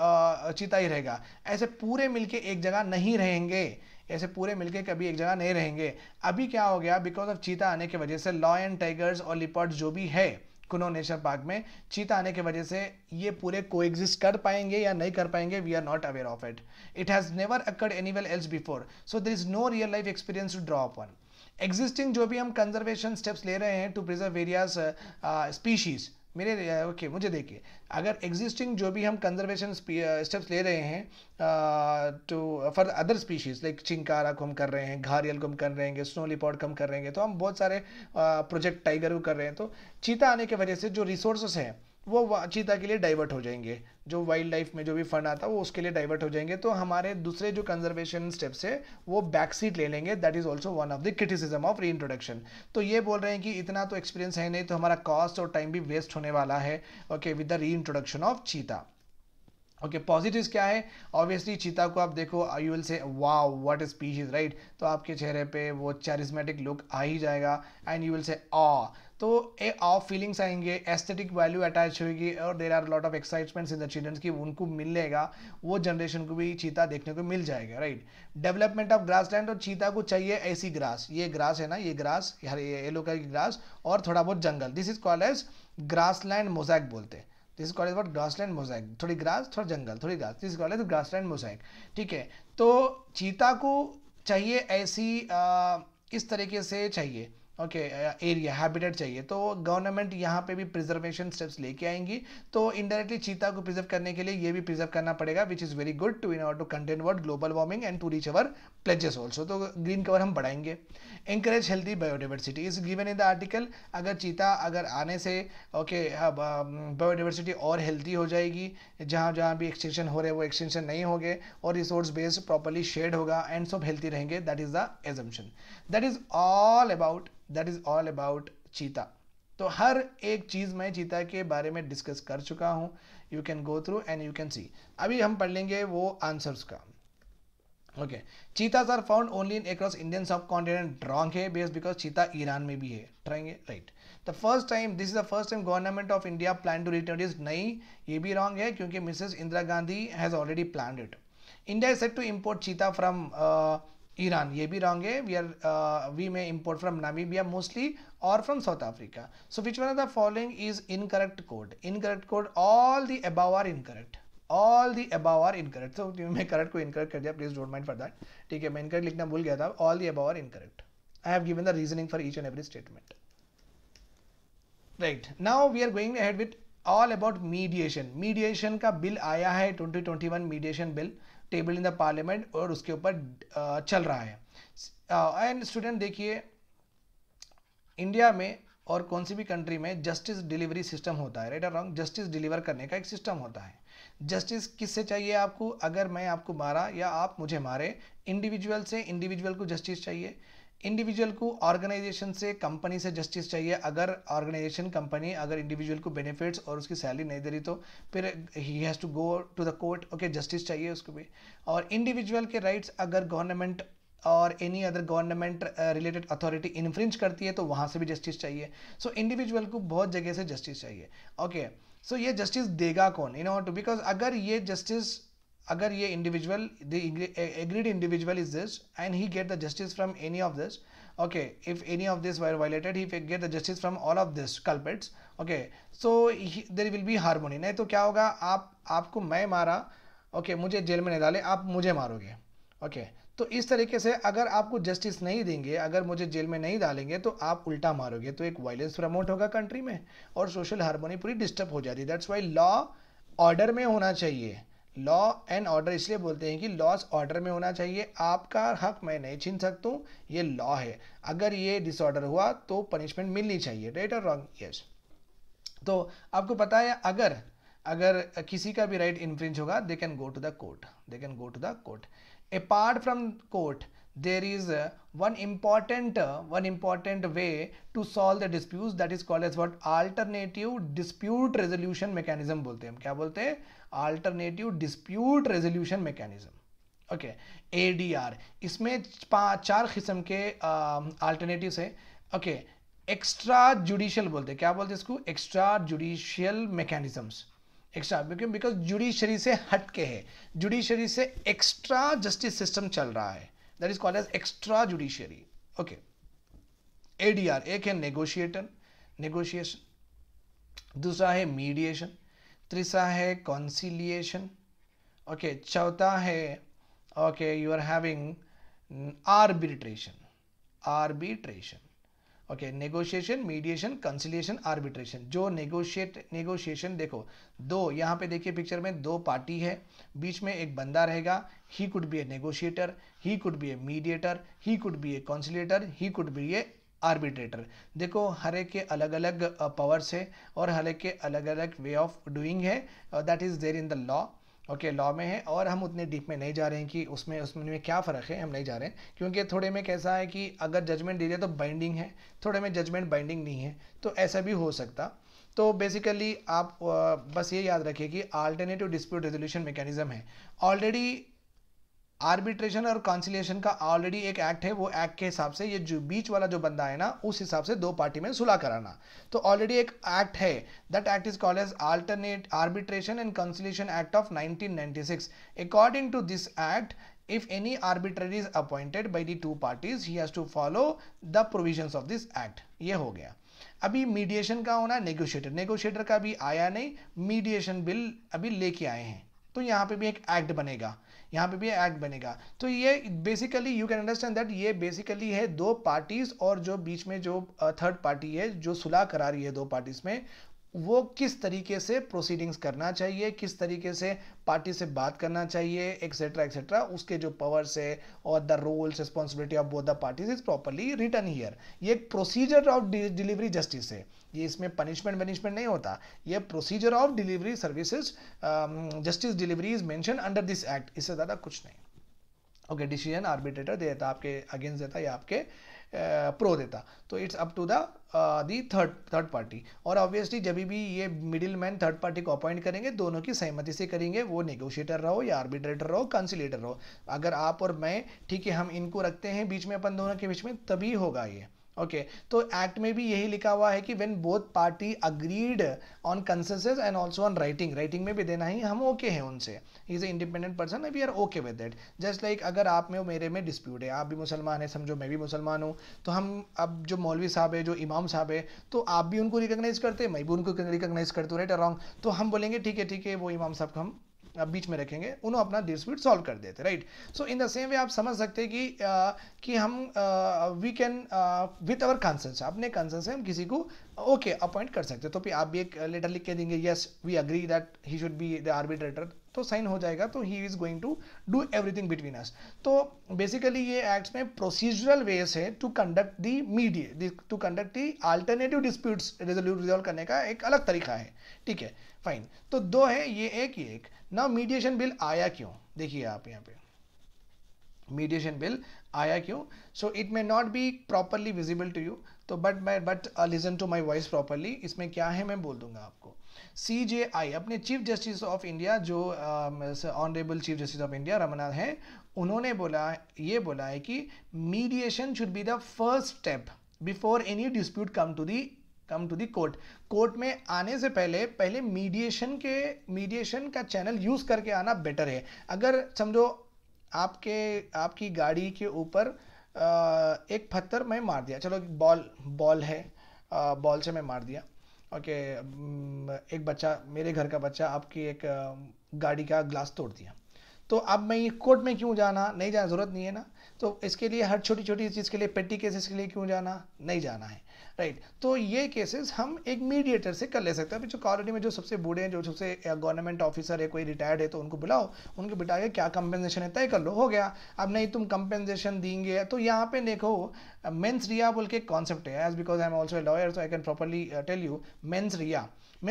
Speaker 1: चीता ही रहेगा। ऐसे पूरे मिलके एक जगह नहीं रहेंगे, कभी एक जगह नहीं रहेंगे। अभी क्या हो गया, बिकॉज ऑफ चीता आने की वजह से लॉयन, टाइगर्स और लिपर्ड जो भी है कुनो नेशनल पार्क में, चीता आने की वजह से ये पूरे कोएग्जिस्ट कर पाएंगे या नहीं कर पाएंगे, we are not aware of it. It has never occurred anywhere else before, so there is no real life experience to draw upon. Existing जो भी हम कंजर्वेशन स्टेप्स ले रहे हैं टू प्रिजर्व वेरियस स्पीशीज, मुझे देखिए, अगर एग्जिस्टिंग जो भी हम कंजर्वेशन स्टेप्स ले रहे हैं to for other species like चिंकारा को हम कर रहे हैं, घारियल को हम कर रहे हैं, स्नो लिपर्ड को हम कर रहे हैं, तो हम बहुत सारे प्रोजेक्ट टाइगर को कर रहे हैं। तो चीता आने की वजह से जो रिसोर्सेस हैं वो चीता के लिए डाइवर्ट हो जाएंगे, जो वाइल्ड लाइफ में जो भी फंड आता है वो उसके लिए डाइवर्ट हो जाएंगे। तो हमारे दूसरे जो कंजर्वेशन स्टेप्स है वो बैक सीट ले लेंगे। That is also one of the criticism of री इंट्रोडक्शन। तो ये बोल रहे हैं कि इतना तो एक्सपीरियंस है नहीं, तो हमारा कॉस्ट और टाइम भी वेस्ट होने वाला है, ओके, विद द री इंट्रोडक्शन ऑफ चीता। ओके पॉजिटिव्स क्या है? ऑब्वियसली चीता को आप देखो, you will say wow what is species, right? तो आपके चेहरे पे वो चारिस्मेटिक लुक आ ही जाएगा एंड यू विल से ऑ, तो ए ऑफ फीलिंग्स आएंगे, एस्थेटिक वैल्यू अटैच होगी और there are lot of excitements in the children's की उनको मिलेगा, वो जनरेशन को भी चीता देखने को मिल जाएगा, right? Development of grass land, और चीता को चाहिए ऐसी ग्रास, ये ग्रास है ना, ये ग्रास, ये येलो कलर की ग्रास और थोड़ा बहुत जंगल, this is called as grassland mosaic बोलते हैं। This is called as what? Grassland mosaic, थोड़ी ग्रास थोड़ा जंगल थोड़ी grass, this is called as grassland mosaic, ठीक है? तो चीता को चाहिए ऐसी इस तरीके से चाहिए, ओके एरिया हैबिटेट चाहिए, तो गवर्नमेंट यहाँ पे भी प्रिजर्वेशन स्टेप्स लेके आएंगी, तो इनडायरेक्टली चीता को प्रिजर्व करने के लिए ये भी प्रिजर्व करना पड़ेगा, which is very good to in order to contain word global warming and to reach our pledges also, तो ग्रीन कवर हम बढ़ाएंगे। encourage healthy biodiversity is given in the article, अगर चीता अगर आने से ओके बायोडाइवर्सिटी और हेल्दी हो जाएगी, जहाँ जहाँ भी एक्सटेंशन हो रहे हैं वो एक्सटेंशन नहीं होंगे और रिसोर्स बेस प्रॉपरली शेड होगा एंड सब हेल्थी रहेंगे, that is the assumption, that is all about चीता। तो हर एक चीज़ मैं चीता के बारे में डिस्कस कर चुका हूँ, you can go through and you can see. अभी हम पढ़ लेंगे वो आंसर्स का। Okay cheetahs are found only in across Indian subcontinent, wrong है बेस बिकॉज चीता ईरान में भी है, ट्राएंगे right. The first time, this is the first time government of India plan to introduce, नहीं ये भी रॉन्ग है क्योंकि Mrs Indira Gandhi has already planned it. India is set to import cheetah from Iran, ये भी रॉन्ग है, we may import from Namibia mostly और from South Africa. So which one of the following is incorrect code? Incorrect code, all the above are incorrect, all the above are incorrect. तो मैं correct को incorrect कर दिया, please don't mind for that, ठीक है? मैं incorrect लिखना भूल गया था, all the above are incorrect. I have given the reasoning for each and every statement, right? Now we are going ahead with all about mediation. Mediation का bill आया है 2021 mediation bill, table in the parliament और उसके ऊपर चल रहा है। And student देखिए, इंडिया में और कौन सी भी कंट्री में जस्टिस डिलीवरी सिस्टम होता है, राइट और रॉन्ग? जस्टिस डिलीवर करने का एक सिस्टम होता है। जस्टिस किससे चाहिए आपको? अगर मैं आपको मारा या आप मुझे मारे, इंडिविजुअल से इंडिविजुअल को जस्टिस चाहिए, इंडिविजुअल को ऑर्गेनाइजेशन से, कंपनी से जस्टिस चाहिए। अगर ऑर्गेनाइजेशन कंपनी अगर इंडिविजुअल को बेनिफिट्स और उसकी सैलरी नहीं दे रही तो फिर he has to go to the court, okay justice चाहिए उसको भी। और इंडिविजुअल के राइट्स अगर गवर्नमेंट और any other government related authority infringe करती है तो वहाँ से भी जस्टिस चाहिए। सो इंडिविजुअल को बहुत जगह से जस्टिस चाहिए, ओके? सो ये जस्टिस देगा कौन? इन ऑर्डर टू, बिकॉज अगर ये जस्टिस, अगर ये individual, the agreed individual is this and he get the justice from any of this, okay, if any of this were violated, he get the justice from all of this culprits, okay, so there will be harmony। नहीं तो क्या होगा, आपको मैं मारा, okay, मुझे jail में नहीं डाले, आप मुझे मारोगे, okay, तो इस तरीके से अगर आपको जस्टिस नहीं देंगे, अगर मुझे जेल में नहीं डालेंगे तो आप उल्टा मारोगे, तो एक वायलेंस प्रमोट होगा कंट्री में और सोशल हार्मोनी पूरी डिस्टर्ब हो जाती है। दैट्स वाई लॉ ऑर्डर में होना चाहिए। लॉ एंड ऑर्डर इसलिए बोलते हैं कि लॉज ऑर्डर में होना चाहिए, आपका हक मैं नहीं छीन सकता हूँ, ये लॉ है। अगर ये डिसऑर्डर हुआ तो पनिशमेंट मिलनी चाहिए, राइट और रॉन्ग? यस। तो आपको पता है अगर किसी का भी राइट इन्फ्रिंज होगा, they can go to the court, they can go to the court. Apart from court there is one important way to solve the disputes, that is called as what? Alternative dispute resolution mechanism बोलते हैं हम। क्या बोलते हैं? Alternative dispute resolution mechanism, okay, ADR। इसमें 4 किस्म के alternatives है, ओके। एक्स्ट्रा जुडिशियल बोलते हैं, क्या बोलते हैं इसको? Extra judicial mechanisms, extra because judiciary से हट के है, जुडिशरी से एक्स्ट्रा जस्टिस सिस्टम चल रहा है, that is called as extra judiciary, okay. ADR एक है नेगोशिएशन, दूसरा है मीडिएशन, तीसरा है कॉन्सिलिएशन, ओके, चौथा है okay you are having arbitration, okay, negotiation, mediation, conciliation, arbitration. जो नेगोशिएशन देखो, दो यहाँ पे देखिए पिक्चर में 2 पार्टी है, बीच में एक बंदा रहेगा, he could be a negotiator, he could be a mediator, he could be a conciliator, he could be a arbitrator. देखो हर एक के अलग अलग पावर्स है और हर एक के अलग अलग वे ऑफ डूइंग है, that is there in the law, okay, law में है। और हम उतने डीप में नहीं जा रहे हैं कि उसमें क्या फ़र्क है, हम नहीं जा रहे हैं, क्योंकि थोड़े में कैसा है कि अगर जजमेंट दे दिया तो बाइंडिंग है, थोड़े में जजमेंट बाइंडिंग नहीं है, तो ऐसा भी हो सकता। तो बेसिकली आप बस ये याद रखिए कि अल्टरनेटिव डिस्प्यूट रेजोल्यूशन मैकेनिज्म है। ऑलरेडी आर्बिट्रेशन और कॉन्सिलिएशन का ऑलरेडी एक एक्ट है, वो एक्ट के हिसाब से ये जो बीच वाला जो बंदा है ना, उस हिसाब से दो पार्टी में सुलह कराना, तो ऑलरेडी एक एक्ट है। That act is called as alternate arbitration and conciliation act of 1996। According to this act, if any arbitrator is appointed by the two parties, he has to follow the provisions of this act। ये हो गया। अभी mediation का होना, negotiator का भी आया नहीं, मीडिएशन बिल अभी लेके आए हैं, तो यहाँ पे भी एक एक्ट बनेगा, यहाँ पे भी एक्ट बनेगा। तो ये basically you can understand that ये बेसिकली है दो पार्टीज और जो बीच में जो थर्ड पार्टी है जो सुलह करा रही है दो पार्टीज में, वो किस तरीके से प्रोसीडिंग्स करना चाहिए, किस तरीके से पार्टी से बात करना चाहिए, एक्सेट्रा एक्सेट्रा, उसके जो पावर्स है और the roles responsibility of both the parties is properly written here. ये एक प्रोसीजर ऑफ डिलीवरी जस्टिस है, ये इसमें पनिशमेंट नहीं होता, ये procedure of delivery services justice delivery is mention under this act, इससे ज़्यादा कुछ नहीं। ओके, डिसीजन आर्बिट्रेटर देता, आपके अगेंस्ट देता या आपके प्रो देता, तो it's up to the third party. और ऑब्वियसली जब भी ये मिडिल मैन थर्ड पार्टी को अपॉइंट करेंगे, दोनों की सहमति से करेंगे, वो नेगोशिएटर रहो या आर्बिट्रेटर रहो, कंसिलेटर रहो। अगर आप और मैं, ठीक है, हम इनको रखते हैं बीच में, अपन दोनों के बीच में, तभी होगा ये। ओके, तो एक्ट में भी यही लिखा हुआ है कि when both party agreed on consensus and also on writing में भी देना ही हम ओके हैं उनसे, he is a independent person, we are okay with that. Just like अगर आप में और मेरे में डिस्प्यूट है, आप भी मुसलमान है समझो, मैं भी मुसलमान हूँ, तो हम अब जो मौलवी साहब है, जो इमाम साहब है, तो आप भी उनको रिकॉग्नाइज करते हैं, मैं भी उनको रिकॉग्नाइज करता हूँ, राइट और रॉन्ग, तो हम बोलेंगे ठीक है वो इमाम साहब को हम बीच में रखेंगे, उन्होंने अपना डिस्प्यूट सॉल्व कर देते, right. So in the same way आप समझ सकते हैं कि हम we can with our consent, अपने कंसेंस से हम किसी को ओके अपॉइंट कर सकते हैं। तो फिर आप भी एक लेटर लिख के देंगे, yes we agree that he should be the arbitrator, तो साइन हो जाएगा, तो he is going to do everything between us. तो बेसिकली ये एक्ट्स में प्रोसीजरल वेज है to conduct the to conduct the alternative disputes resolve करने का एक अलग तरीका है, ठीक है, फाइन। तो दो है, ये एक। नाउ मीडिएशन बिल आया क्यों, देखिए आप यहाँ पे मीडिएशन बिल आया क्यों। So it may not be properly visible to you, तो but listen to my voice properly. इसमें क्या है मैं बोल दूंगा आपको। CJI अपने चीफ जस्टिस ऑफ इंडिया, जो honourable chief justice of India Ramana है, उन्होंने बोला है कि mediation should be the first step before any dispute come to the court में आने से पहले मीडिएशन का चैनल यूज करके आना बेटर है। अगर समझो आपकी गाड़ी के ऊपर एक पत्थर मैं मार दिया, चलो बॉल है, बॉल से मैं मार दिया, ओके, एक बच्चा, मेरे घर का बच्चा आपकी एक गाड़ी का ग्लास तोड़ दिया, तो अब मैं ये कोर्ट में क्यों जाना, नहीं जाना, जरूरत नहीं है ना। तो इसके लिए हर छोटी छोटी चीज़ के लिए, पेटी केसेस के लिए क्यों जाना, नहीं जाना है, राइट। तो ये केसेस हम एक मीडिएटर से कर ले सकते हैं। अभी जो कॉलोनी में जो सबसे बूढ़े हैं, जो सबसे गवर्नमेंट ऑफिसर है, कोई रिटायर्ड है, तो उनको बुलाओ, उनको बिठा के क्या कंपेंसेशन है तय कर लो, हो गया। अब नहीं तुम कंपेंसेशन देंगे, तो यहाँ पे देखो मेंस रिया बोल के कॉन्सेप्ट है, as because I am also a lawyer, so I can properly tell you. Mens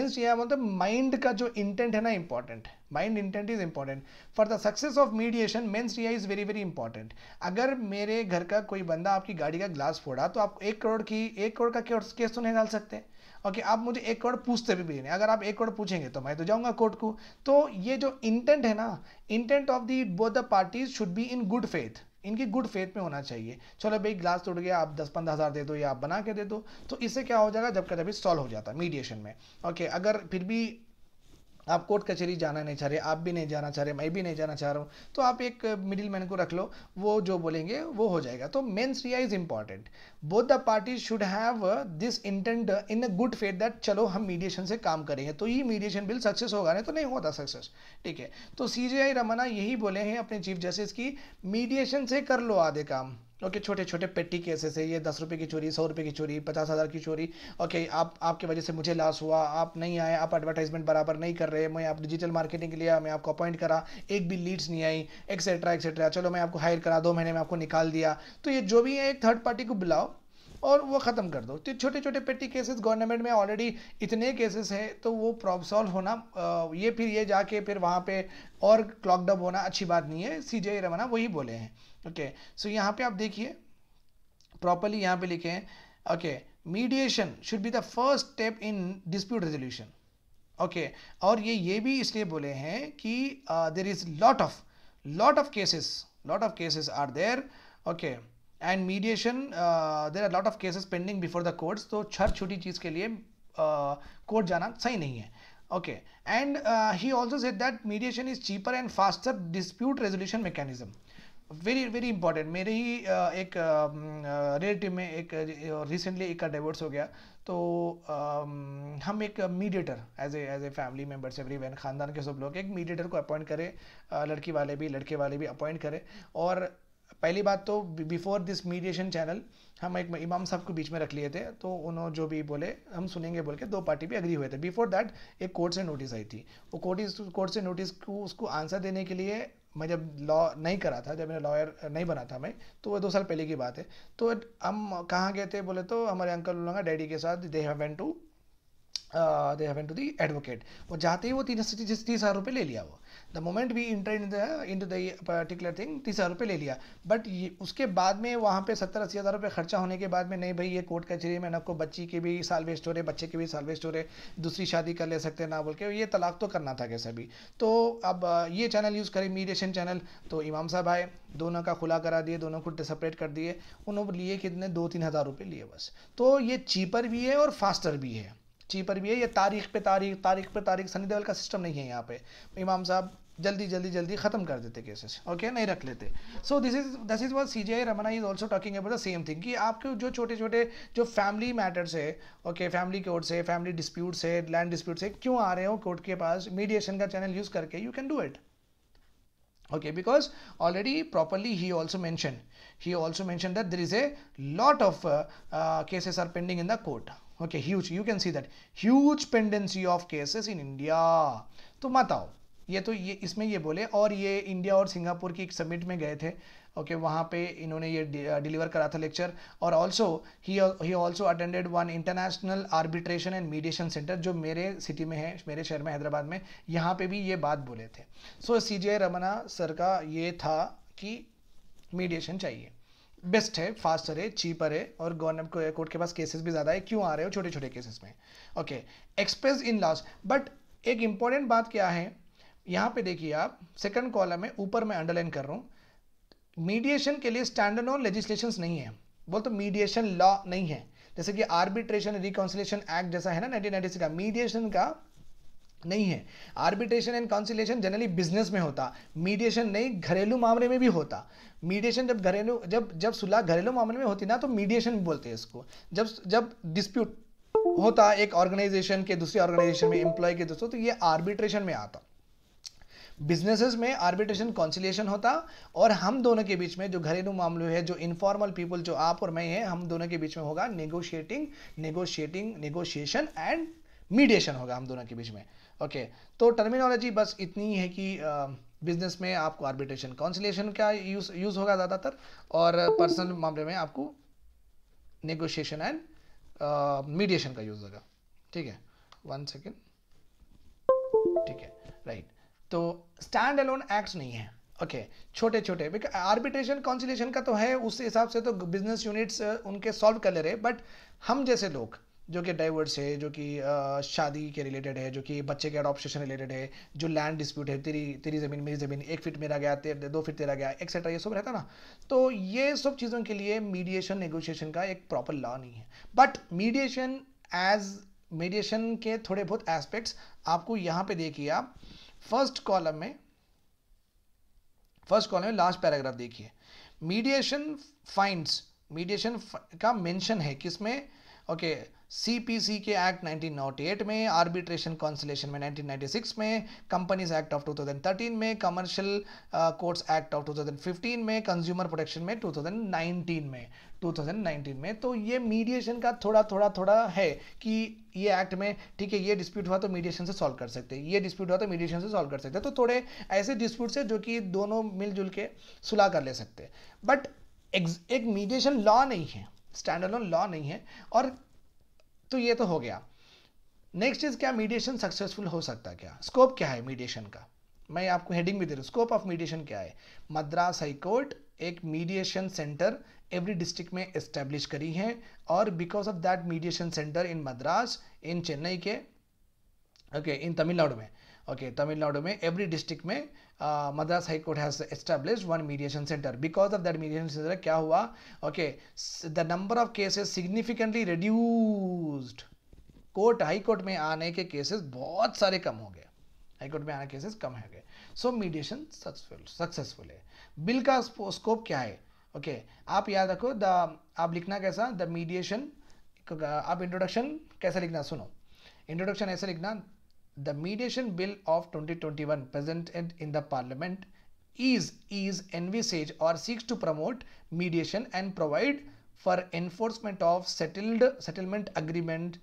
Speaker 1: rea मतलब माइंड का जो इंटेंट है ना, important, mind intent is important for the success of mediation. Mens rea is very very important. अगर मेरे घर का कोई बंदा आपकी गाड़ी का ग्लास फोड़ा, तो आप 1 करोड़ का केस तो नहीं डाल सकते, ओके। आप मुझे 1 करोड़ पूछते भी नहीं, अगर आप 1 करोड़ पूछेंगे तो मैं तो जाऊंगा कोर्ट को। तो ये जो इंटेंट है ना, intent of the both the parties should be in good faith, इनकी गुड फेथ में होना चाहिए। चलो भाई ग्लास टूट गया, आप 10-15 हज़ार दे दो या आप बना के दे दो, तो इससे क्या हो जाएगा, जब का जब सॉल्व हो जाता है मीडिएशन में, ओके। अगर फिर भी आप कोर्ट कचहरी जाना नहीं चाह रहे, आप भी नहीं जाना चाह रहे, मैं भी नहीं जाना चाह रहा हूँ, तो आप एक मिडिल मैन को रख लो, वो जो बोलेंगे वो हो जाएगा। तो mains rea is important. Both the parties should have this intent in a good faith that चलो हम मीडिएशन से काम करेंगे, तो ये मीडिएशन बिल सक्सेस होगा, नहीं तो नहीं होता सक्सेस, ठीक है। तो CJI रमन्ना यही बोले हैं अपने चीफ जस्टिस की, मीडिएशन से कर लो आधे काम, ओके। छोटे छोटे पेटी केसेस है, ये 10 रुपये की चोरी, 100 रुपये की चोरी, 50,000 की चोरी, ओके। आपके वजह से मुझे लॉस हुआ, आप नहीं आए, आप एडवर्टाइजमेंट बराबर नहीं कर रहे, मैं आप डिजिटल मार्केटिंग के लिए मैं आपको अपॉइंट करा, एक भी लीड्स नहीं आई, एक्सेट्रा एक्सेट्रा, चलो मैं आपको हायर करा, 2 महीने में आपको निकाल दिया। तो ये जो भी है एक थर्ड पार्टी को बुलाओ और वो ख़त्म कर दो। तो छोटे छोटे पेटी केसेस गवर्नमेंट में ऑलरेडी इतने केसेस हैं, तो वो प्रॉब्लम सॉल्व होना, ये फिर ये जाके फिर वहाँ पे और क्लॉकड अप होना अच्छी बात नहीं है। CJI रमन्ना वही बोले हैं, ओके। सो यहाँ पे आप देखिए प्रॉपरली, यहाँ पे लिखे हैं, okay. Mediation should be the first step in dispute resolution. Okay, और ये भी इसलिए बोले हैं कि there is lot of cases are there, okay, and mediation, there are lot of cases pending before the courts, तो हर छोटी चीज़ के लिए कोर्ट जाना सही नहीं है। Okay, and he also said that mediation is cheaper and faster dispute resolution mechanism. Very very important. मेरे ही एक रिलेटिव में एक रिसेंटली एक का डिवोर्स हो गया, तो हम एक mediator as a family members everyone, ख़ानदान के सब लोग एक मीडिएटर को अपॉइंट करें, लड़की वाले भी लड़के वाले भी अपॉइंट करें। और पहली बात तो बिफोर दिस मीडिएशन चैनल हम एक इमाम साहब को बीच में रख लिए थे, तो उन्होंने जो भी बोले हम सुनेंगे बोल के दो पार्टी भी एग्री हुए थे। बिफोर दैट एक कोर्ट से नोटिस आई थी, वो कोर्ट से नोटिस को उसको आंसर देने के लिए मैं जब लॉ नहीं करा था, जब मेरा लॉयर नहीं बना था मैं, तो वो 2 साल पहले की बात है। तो हम कहाँ गए थे बोले तो हमारे अंकल लोग डैडी के साथ they have went to the advocate. वो जाते ही वो 30,000 रुपये ले लिया। वो the moment we enter in to the particular thing 30,000 रुपये ले लिया। बट उसके बाद में वहाँ पे 70-80 हज़ार रुपये खर्चा होने के बाद में, नहीं भाई ये कोर्ट कचहरी में ना को बच्ची के भी साल वेस्ट हो रहे, बच्चे के भी साल वेस्ट हो रहे, दूसरी शादी कर ले सकते ना बोल के, ये तलाक तो करना था कैसे भी। तो अब ये चैनल यूज़ करें मीडिएशन चैनल, तो इमाम साहब आए, दोनों का खुला करा दिए, दोनों को सेपरेट कर दिए। उन्होंने लिए कितने 2-3 हज़ार रुपये लिए बस। तो ये चीपर भी है और फास्टर भी है। ये तारीख पे तारीख सनी देओल का सिस्टम नहीं है यहाँ पे। इमाम साहब जल्दी ख़त्म कर देते केसेस, ओके, नहीं रख लेते। So this is what CJI Ramana is also talking about the same thing, कि आपके जो छोटे जो फैमिली मैटर्स है, ओके, फैमिली कोर्ट से, फैमिली डिस्प्यूट से, लैंड डिस्प्यूट से क्यों आ रहे हो कोर्ट के पास, मीडिएशन का चैनल यूज़ करके you can do it. Okay, because already properly he also mentioned that there is a lot of cases are pending in the court. Okay, huge, you can see that huge pendency of cases in India. तो मत आओ, ये इसमें ये बोले। और ये India और सिंगापुर की एक समिट में गए थे, ओके, वहाँ पे इन्होंने ये डिलीवर करा था लेक्चर। और also he also attended one international arbitration and mediation centre, जो मेरे सिटी में है, मेरे शहर में हैदराबाद में, यहाँ पे भी ये बात बोले थे। सो CJI रमन्ना सर का ये था कि मीडिएशन चाहिए, बेस्ट है, फास्टर है, चीपर है, और गवर्नमेंट कोर्ट के पास केसेस भी ज़्यादा है। क्यों आ रहे हो छोटे छोटे केसेस में, okay, express in loss. But एक इंपॉर्टेंट बात क्या है यहाँ पे देखिए आप, सेकंड कॉलम में ऊपर मैं अंडरलाइन कर रहा हूँ, मीडिएशन के लिए स्टैंडर्ड ऑन लेजिस्लेशंस नहीं है, बोल तो मीडिएशन लॉ नहीं है। जैसे कि आर्बिट्रेशन रिकॉन्सिलिएशन एक्ट जैसा है ना 1996 का, मीडिएशन का नहीं है। Arbitration and conciliation generally business में होता, मीडिएशन नहीं, घरेलू मामले में भी होता। मीडिएशन जब सुलह घरेलू मामले में होती ना, तो मीडिएशन बोलते हैं इसको। जब डिस्प्यूट होता एक ऑर्गेनाइजेशन के दूसरे ऑर्गेनाइजेशन में, एम्प्लॉय के दोस्तों, तो ये आर्बिट्रेशन में आता। बिजनेसेस में आर्बिट्रेशन कॉन्सिलिएशन होता, और हम दोनों के बीच में जो घरेलू मामले है, जो इनफॉर्मल पीपल, जो आप और मैं हैं, हम दोनों के बीच में होगा नेगोशिएशन एंड मीडिएशन होगा हम दोनों के बीच में। ओके, तो टर्मिनोलॉजी बस इतनी है कि बिजनेस में आपको आर्बिट्रेशन कॉन्सिलिएशन का यूज होगा ज़्यादातर, और पर्सनल मामले में आपको नेगोशिएशन एंड मीडिएशन का यूज होगा। ठीक है, 1 सेकेंड, ठीक है, राइट। तो स्टैंड अलोन एक्ट्स नहीं है, ओके, छोटे छोटे, बिकॉज आर्बिट्रेशन कॉन्सिलिएशन का तो है, उस हिसाब से तो बिजनेस यूनिट्स उनके सॉल्व कर ले रहे। बट हम जैसे लोग जो कि डाइवर्स है, जो कि शादी के रिलेटेड है, जो कि बच्चे के अडॉप्शन रिलेटेड है, जो लैंड डिस्प्यूट है, तेरी ज़मीन मेरी ज़मीन, 1 फीट मेरा गया, 2 फीट तेरा गया, एक्सेट्रा, ये सब रहता ना। तो ये सब चीज़ों के लिए मीडिएशन नेगोशिएशन का एक प्रॉपर लॉ नहीं है। बट मीडिएशन के थोड़े बहुत एस्पेक्ट्स आपको यहाँ पे देखिए आप, फर्स्ट कॉलम में लास्ट पैराग्राफ देखिए, मीडिएशन का मेंशन है किसमें, ओके, CPC के एक्ट 1908 में, आर्बिट्रेशन कॉन्सिलेशन में 1996 में, कंपनीज एक्ट ऑफ 2013 में, कमर्शियल कोर्ट्स एक्ट ऑफ 2015 में, कंज्यूमर प्रोटेक्शन में 2019 में। तो ये मीडिएशन का थोड़ा है कि ये एक्ट में, ठीक है, ये डिस्प्यूट हुआ तो मीडिएशन से सॉल्व कर सकते हैं, ये डिस्प्यूट हुआ तो मीडिएशन से सॉल्व कर सकते हैं। तो थोड़े ऐसे डिस्प्यूट्स है जो कि दोनों मिलजुल के सुलह कर ले सकते हैं। बट एक मीडिएशन लॉ नहीं है, स्टैंड अलोन लॉ नहीं है। और तो ये तो हो गया। नेक्स्ट इज क्या, मीडिएशन सक्सेसफुल हो सकता है क्या, स्कोप क्या है मीडिएशन का, मैं आपको हेडिंग भी दे रहा हूँ, स्कोप ऑफ मीडिएशन क्या है। मद्रास हाई कोर्ट एक मीडिएशन सेंटर एवरी डिस्ट्रिक्ट में एस्टेब्लिश करी हैं, और because of that mediation centre in Madras, in Chennai के, ओके, इन तमिलनाडु में, ओके, तमिलनाडु में एवरी डिस्ट्रिक्ट में Madras high court has established one mediation centre. Because of that mediation centre क्या हुआ, okay, the number of cases significantly reduced. Court, high court में आने के cases बहुत सारे कम हो गए, हाई कोर्ट में आने के केसेस कम हो गए. सो मीडिएशन सक्सेसफुल है. बिल का स्कोप क्या है, ओके, आप याद रखो. आप लिखना कैसा, द मीडिएशन, आप इंट्रोडक्शन कैसा लिखना, सुनो, इंट्रोडक्शन ऐसे लिखना. The mediation bill of 2021 presented in the parliament is envisaged or seeks to promote mediation and provide for enforcement of settlement agreements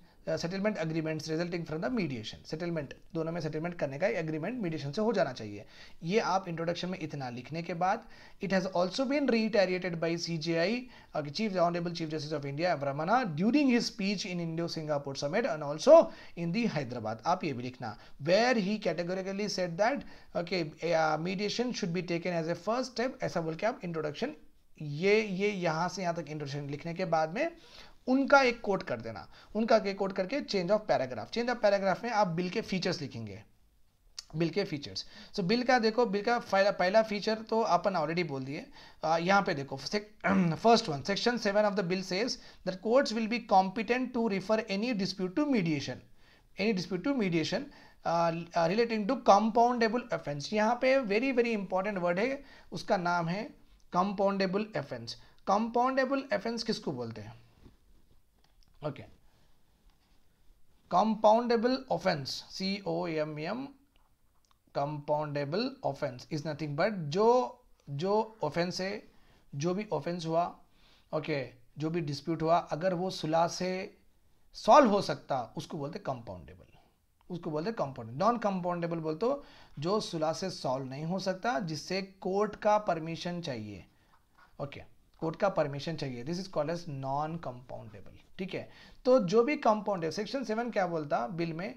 Speaker 1: resulting from the mediation. Settlement, दोनों में settlement करने का एग्रीमेंट मीडिएशन से हो जाना चाहिए. ये आप इंट्रोडक्शन में इतना लिखने के बाद, it has also been reiterated by CJI, chief honourable chief justice of India Ramana, during his speech in Indo Singapore summit and also in the Hyderabad. आप ये भी लिखना, where he categorically said that, okay, mediation should be taken as a first step, ऐसा बोल के आप introduction, ये यहाँ से यहाँ तक इंट्रोडक्शन लिखने के बाद में उनका एक कोट कर देना, उनका एक कोट करके change of paragraph. Change of paragraph में आप बिल के फीचर्स लिखेंगे, बिल के फीचर्स. सो बिल का देखो, बिल का पहला फीचर तो अपन ऑलरेडी बोल दिए. यहाँ पे देखो, first one, section 7 of the bill says that courts will be competent to refer any dispute to mediation, relating to compoundable offence. यहाँ पे वेरी वेरी इंपॉर्टेंट वर्ड है, उसका नाम है कंपाउंडेबल ऑफेंस. कंपाउंडेबल ऑफेंस किसको बोलते हैं, okay, compoundable offence, COMM, compoundable offence is nothing but जो ऑफेंस है, जो भी ऑफेंस हुआ, ओके, जो भी डिस्प्यूट हुआ, अगर वो सुलह से सॉल्व हो सकता, उसको बोलते कंपाउंडेबल, उसको बोलते कंपाउंडेबल. नॉन कंपाउंडेबल बोल तो जो सुलह से सॉल्व नहीं हो सकता, जिससे कोर्ट का परमिशन चाहिए, ओके, कोर्ट का परमिशन चाहिए, this is called as non compoundable. ठीक है, तो जो भी कंपाउंड है, सेक्शन 7 क्या बोलता बिल में,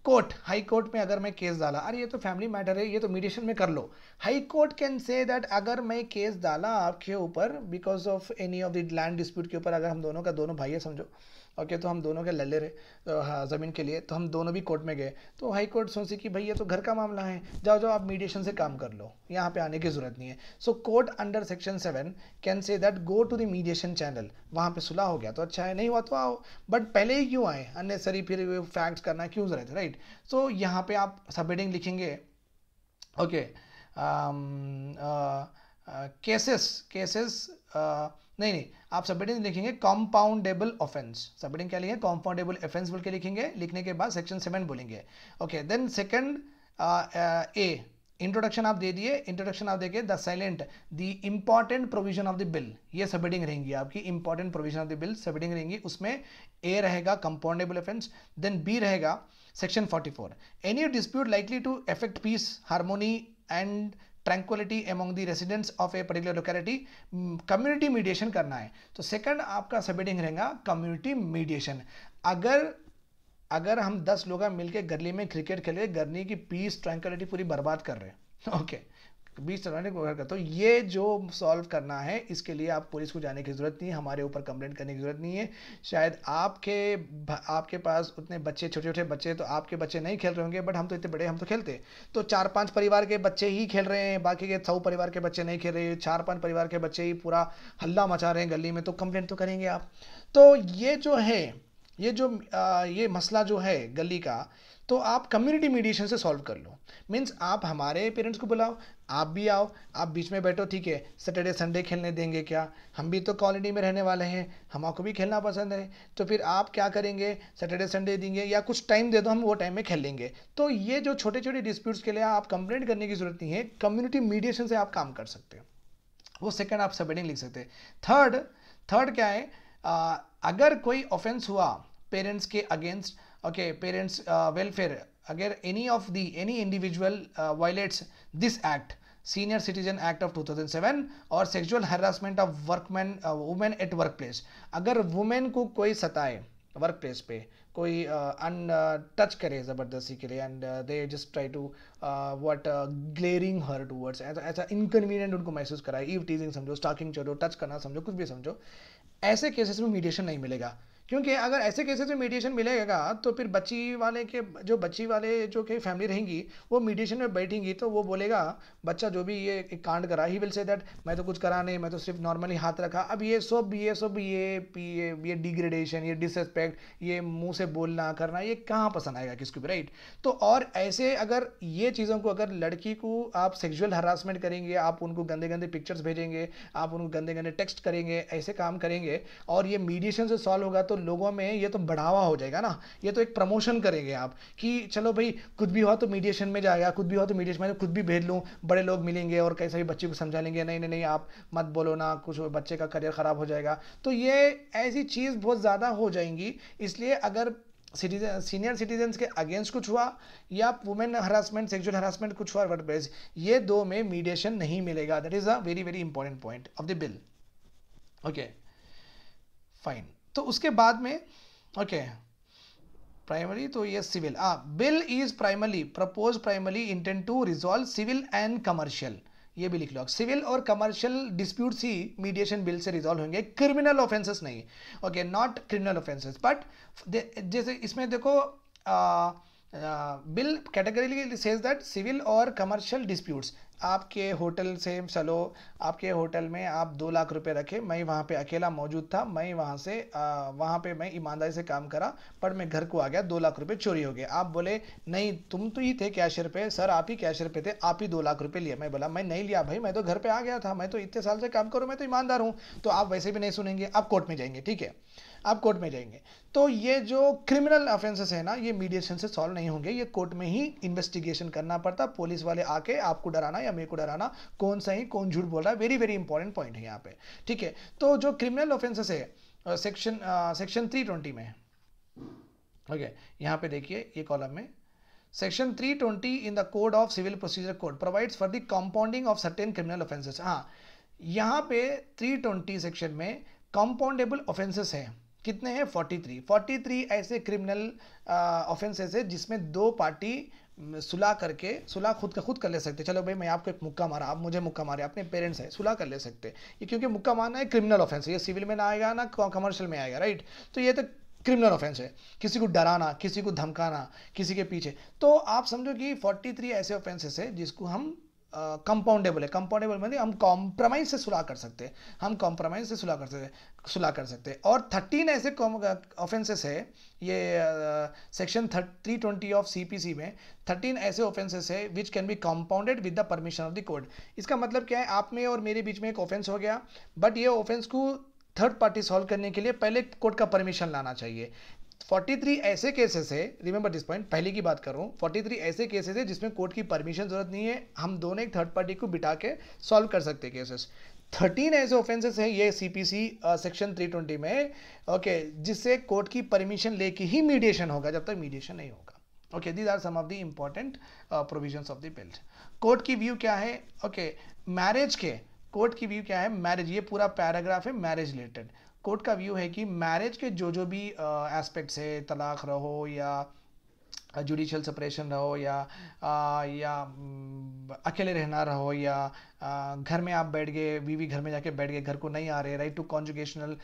Speaker 1: कोर्ट, हाई कोर्ट में अगर मैं केस डाला, अरे ये तो फैमिली मैटर है, ये तो मीडिएशन में कर लो, high court can say that अगर मैं केस डाला आपके ऊपर because of any of the land dispute के ऊपर, अगर हम दोनों का, दोनों भाई है समझो, ओके, तो हम दोनों के लल्ले रहे, तो हाँ, ज़मीन के लिए, तो हम दोनों भी कोर्ट में गए, तो हाई कोर्ट सोची कि भाई ये तो घर का मामला है, जाओ जाओ आप मीडिएशन से काम कर लो, यहाँ पे आने की जरूरत नहीं है. So court under section 7 can say that go to the mediation channel, वहाँ पे सुलह हो गया तो अच्छा है, नहीं हुआ तो आओ, बट पहले ही क्यों आए, अननेसेसरी फिर फैक्ट्स करना क्यों जरूरत है, राइट. सो यहाँ पे आप सब हेडिंग लिखेंगे, ओके, केसेस नहीं, आप सब हेडिंग लिखेंगे कंपाउंडेबल ऑफेंस. सब हेडिंग क्या लिखेंगे, कंपाउंडेबल ऑफेंस बोल के लिखेंगे, लिखने के बाद सेक्शन 7 बोलेंगे, okay. Then second A, introduction आप दे दिए, इंट्रोडक्शन आप देंगे the silent the important provision of the bill, ये सब हेडिंग रहेंगी आपकी, important provision of the bill सब हेडिंग रहेंगी. उसमें ए रहेगा कंपाउंडेबल ऑफेंस, देन बी रहेगा section 44, any dispute likely to affect peace, harmony and tranquillity among the residents of a particular locality, community mediation करना है. तो सेकंड आपका सब हेडिंग रहेगा कम्युनिटी मीडिएशन. अगर हम 10 लोग मिलकर गली में क्रिकेट खेले, गली की पीस ट्रैंक्विलिटी पूरी बर्बाद कर रहे हैं, ओके, बीच चलाने, तो ये जो सॉल्व करना है, इसके लिए आप पुलिस को जाने की ज़रूरत नहीं है, हमारे ऊपर कंप्लेंट करने की ज़रूरत नहीं है. शायद आपके पास उतने बच्चे, छोटे छोटे बच्चे, तो आपके बच्चे नहीं खेल रहे होंगे, बट हम तो इतने बड़े, हम तो खेलते, तो 4-5 परिवार के बच्चे ही खेल रहे हैं, बाकी के 100 परिवार के बच्चे नहीं खेल रहे, 4-5 परिवार के बच्चे ही पूरा हल्ला मचा रहे हैं गली में, तो कंप्लेंट तो करेंगे आप. तो ये जो है, ये मसला जो है गली का, तो आप कम्युनिटी मीडिएशन से सॉल्व कर लो. मीन्स आप हमारे पेरेंट्स को बुलाओ, आप भी आओ, आप बीच में बैठो, ठीक है, सैटरडे संडे खेलने देंगे क्या, हम भी तो कॉलोनी में रहने वाले हैं, हमको भी खेलना पसंद है, तो फिर आप क्या करेंगे, सैटरडे संडे देंगे या कुछ टाइम दे दो, हम वो टाइम में खेल लेंगे. तो ये जो छोटे छोटे डिस्प्यूट्स के लिए आप कंप्लेंट करने की जरूरत नहीं है, कम्युनिटी मीडिएशन से आप काम कर सकते हो. वो सेकेंड आप सब हेडिंग लिख सकते हैं. थर्ड क्या है, अगर कोई ऑफेंस हुआ पेरेंट्स के अगेंस्ट, ओके, पेरेंट्स वेलफेयर, अगर any individual violates this act, senior citizen act of 2007 और sexual harassment of women at work place, अगर वुमेन को कोई सताए, वर्क प्लेस पे कोई टच करे ज़बरदस्ती के लिए, and they just try to what glaring her towards, ऐसा ऐसा इनकन्वीनियंट उनको महसूस कराए, ईव टीजिंग समझो, स्टॉकिंग चलो, टच करना समझो, कुछ भी समझो, ऐसे केसेस में मीडिएशन नहीं मिलेगा। क्योंकि अगर ऐसे केसेस में मीडिएशन मिलेगा तो फिर बच्ची वाले जो कि फैमिली रहेंगी वो मीडिएशन में बैठेंगी, तो वो बोलेगा बच्चा जो भी ये एक कांड करा, ही विल से दैट मैं तो कुछ करा नहीं, मैं तो सिर्फ नॉर्मली हाथ रखा। अब ये डिग्रेडेशन, ये डिसरिस्पेक्ट, ये मुंह से बोलना करना, ये कहाँ पसंद आएगा किसको भी, राइट। तो और ऐसे अगर ये चीज़ों को, अगर लड़की को आप सेक्सुअल हरासमेंट करेंगे, आप उनको गंदे गंदे पिक्चर्स भेजेंगे, आप उनको गंदे गंदे टेक्स्ट करेंगे, ऐसे काम करेंगे, और ये मीडिएशन से सॉल्व होगा, तो लोगों में ये तो बढ़ावा हो जाएगा ना, ये तो एक प्रमोशन करेंगे आप कि चलो भाई कुछ भी हुआ तो मीडिएशन में जाएगा, कुछ भी हुआ तो मीडिएशन में, खुद भी भेज लूँ, बड़े लोग मिलेंगे और कैसे भी बच्चे को समझा लेंगे, नहीं नहीं नहीं आप मत बोलो ना, कुछ बच्चे का करियर ख़राब हो जाएगा। तो ये ऐसी चीज़ बहुत ज़्यादा हो जाएंगी। इसलिए अगर सीनियर सिटीजन्स के अगेंस्ट कुछ हुआ या वुमेन हरासमेंट, सेक्सुअल हरासमेंट कुछ हुआ वर्क प्लेस, ये दो में मीडिएशन नहीं मिलेगा। That is a very very important point of the bill. Okay fine. तो उसके बाद में ओके प्राइमरी, तो ये civil, bill is primarily intend to resolve civil and commercial, ये भी लिख लो। सिविल और कमर्शियल डिस्प्यूट्स ही मीडिएशन बिल से रिजॉल्व होंगे, क्रिमिनल ऑफेंसेस नहीं। Okay, not criminal offences, but जैसे इसमें देखो bill categorically says that civil और कमर्शियल डिस्प्यूट्स, आपके होटल से चलो, आपके होटल में आप 2 लाख रुपए रखे, मैं वहाँ पे अकेला मौजूद था, मैं वहाँ पे मैं ईमानदारी से काम करा, पर मैं घर को आ गया, 2 लाख रुपए चोरी हो गए। आप बोले नहीं तुम तो ही थे कैशियर पे, सर आप ही कैशियर पे थे, आप ही 2 लाख रुपए लिए। मैं बोला मैं नहीं लिया भाई, मैं तो घर पे आ गया था, मैं तो इतने साल से काम करूँ, मैं तो ईमानदार हूँ। तो आप वैसे भी नहीं सुनेंगे, आप कोर्ट में जाएंगे, ठीक है, आप कोर्ट में जाएंगे। तो ये जो क्रिमिनल ऑफेंसेस है ना, ये मीडिएशन से सॉल्व नहीं होंगे, ये कोर्ट में ही इन्वेस्टिगेशन करना पड़ता, पुलिस वाले आके आपको डराना या मेरे को डराना, कौन सही कौन झूठ बोल रहा है, वेरी वेरी इंपॉर्टेंट पॉइंट है यहाँ पे, ठीक है। तो जो क्रिमिनल ऑफेंसेस है सेक्शन 320 में, ओके यहाँ पे देखिए ये कॉलम में section 320 in the code of civil procedure code provides for the compounding of certain criminal offences. हाँ, यहाँ पे 320 सेक्शन में कंपाउंडेबल ऑफेंसेस हैं, कितने हैं 43 ऐसे क्रिमिनल ऑफेंसेस है जिसमें दो पार्टी सुलह खुद कर ले सकते। चलो भाई मैं आपको एक मुक्का मारा, आप मुझे मुक्का मारे, अपने पेरेंट्स है, सुलह कर ले सकते। ये क्योंकि मुक्का मारना है क्रिमिनल ऑफेंस है, ये सिविल में ना आएगा ना कमर्शियल में आएगा, राइट। तो ये तो क्रिमिनल ऑफेंस है, किसी को डराना, किसी को धमकाना, किसी के पीछे। तो आप समझो कि 43 ऐसे ऑफेंसेस है जिसको हम कंपाउंडेबल है। कंपाउंडेबल मतलब हम कॉम्प्रोमाइज से सुलह कर सकते हैं, हम कॉम्प्रोमाइज से सुलह कर सकते हैं। और 13 ऐसे ऑफेंसेस है, ये सेक्शन 320 ऑफ सीपीसी में 13 ऐसे ऑफेंसेस है which can be compounded with the permission of the court. इसका मतलब क्या है, आप में और मेरे बीच में एक ऑफेंस हो गया, बट ये ऑफेंस को थर्ड पार्टी सॉल्व करने के लिए पहले कोर्ट का परमिशन लाना चाहिए। 43 ऐसे केसेस है, रिमेंबर दिस पॉइंट, पहले की बात कर रहा हूँ, 43 ऐसे केसेस है जिसमें कोर्ट की परमिशन जरूरत नहीं है, हम दोनों एक थर्ड पार्टी को बिठा के सॉल्व कर सकते हैं केसेस। 13 ऐसे ऑफेंसेस है ये सीपीसी सेक्शन 320 में, ओके, जिससे कोर्ट की परमिशन लेके ही मीडिएशन होगा, जब तक मीडिएशन नहीं होगा। Okay, these are some of the important provisions of the bill. Court की व्यू क्या है, ओके, मैरिज के कोर्ट की व्यू क्या है, मैरिज, ये पूरा पैराग्राफ है मैरिज रिलेटेड। कोर्ट का व्यू है कि मैरिज के जो भी एस्पेक्ट्स है, तलाक रहो या जुडिशियल सेपरेशन रहो या अकेले रहना रहो या घर में आप बैठ गए, बीवी घर में जाके बैठ गए, घर को नहीं आ रहे, राइट टू कॉन्जुगेशनल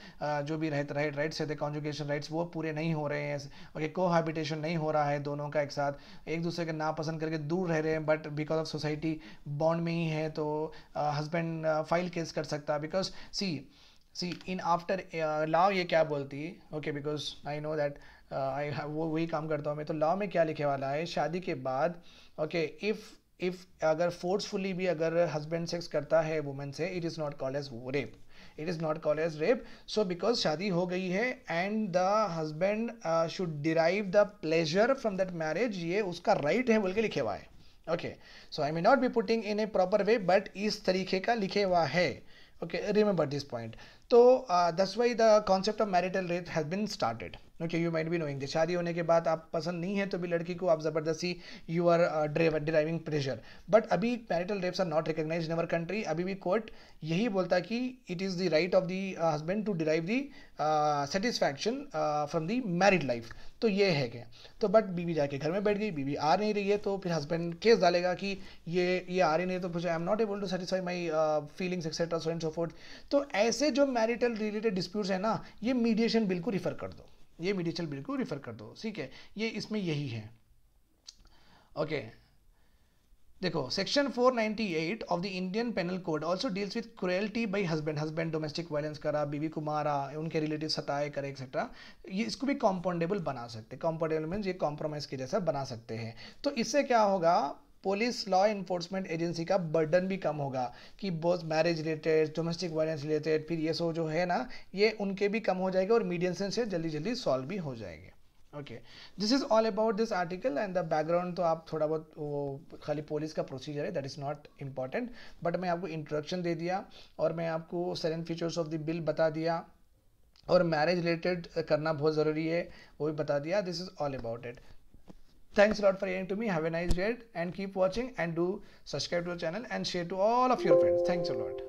Speaker 1: जो भी राइट्स है, कॉन्जुगेशन राइट्स वो पूरे नहीं हो रहे हैं, ओके, कोहैबिटेशन नहीं हो रहा है, दोनों का एक साथ, एक दूसरे के नापसंद करके दूर रह रहे हैं, but because of society bond में ही है, तो हस्बैंड फाइल केस कर सकता है। Because see in after law ये क्या बोलती है, okay, because I know that वो वही काम करता हूँ मैं, तो लॉ में क्या लिखे वाला है, शादी के बाद, ओके, इफ अगर फोर्सफुली भी अगर हस्बैंड सेक्स करता है वुमेन से, it is not called as rape, it is not called as rape. So because शादी हो गई है and the husband should derive the pleasure from that marriage, ये उसका राइट है बोल के लिखे हुआ है। Okay, so I may not be putting in a proper way, but इस तरीके का लिखे हुआ है। Okay, remember this point. So that's why the concept of marital rape has been started. Okay, you might be knowing this. शादी होने के बाद आप पसंद नहीं है तो भी लड़की को आप ज़बरदस्ती you are deriving pressure. But अभी marital rapes are not recognised in our country. अभी भी कोर्ट यही बोलता कि it is the right of the husband to derive the satisfaction from the married life. तो ये है क्या, तो बट बीवी जाके घर में बैठ गई, बीवी आ नहीं रही है, तो फिर हस्बैंड केस डालेगा कि ये आ रही नहीं है, तो फिर I am not able to satisfy my feelings etcetera so and so forth. तो ऐसे जो मैरिटल रिलेटेड डिस्प्यूट्स है ना, ये मीडिएशन बिल को रिफर कर दो, ये मीडिएशन बिल को रिफर कर दो, ठीक है। ये इसमें यही है। ओके, देखो section 498 of the Indian penal code also deals with cruelty by husband. Husband domestic violence करा, बीवी को मारा, उनके रिलेटिव सताए करे एक्सेट्रा, ये इसको भी कॉम्पाउंडेबल बना सकते हैं। कॉम्पाउंडेबल मीन्स ये कॉम्प्रोमाइज़ के जैसा बना सकते हैं। तो इससे क्या होगा, पुलिस लॉ इन्फोर्समेंट एजेंसी का बर्डन भी कम होगा कि both marriage related, domestic violence related, फिर ये सो जो है ना, ये उनके भी कम हो जाएगा और मीडिएशन से जल्दी जल्दी सॉल्व भी हो जाएंगे। Okay, this is all about this article and the background. तो आप थोड़ा बहुत वो खाली पुलिस का प्रोसीजर है, that is not important, but मैं आपको इंट्रोडक्शन दे दिया और मैं आपको 7 फीचर्स ऑफ द बिल बता दिया, और मैरिज रिलेटेड करना बहुत ज़रूरी है वो भी बता दिया। This is all about it. Thanks a lot for hearing to me. Have a nice day and keep watching and do subscribe to the channel and share to all of your friends. Thanks a lot.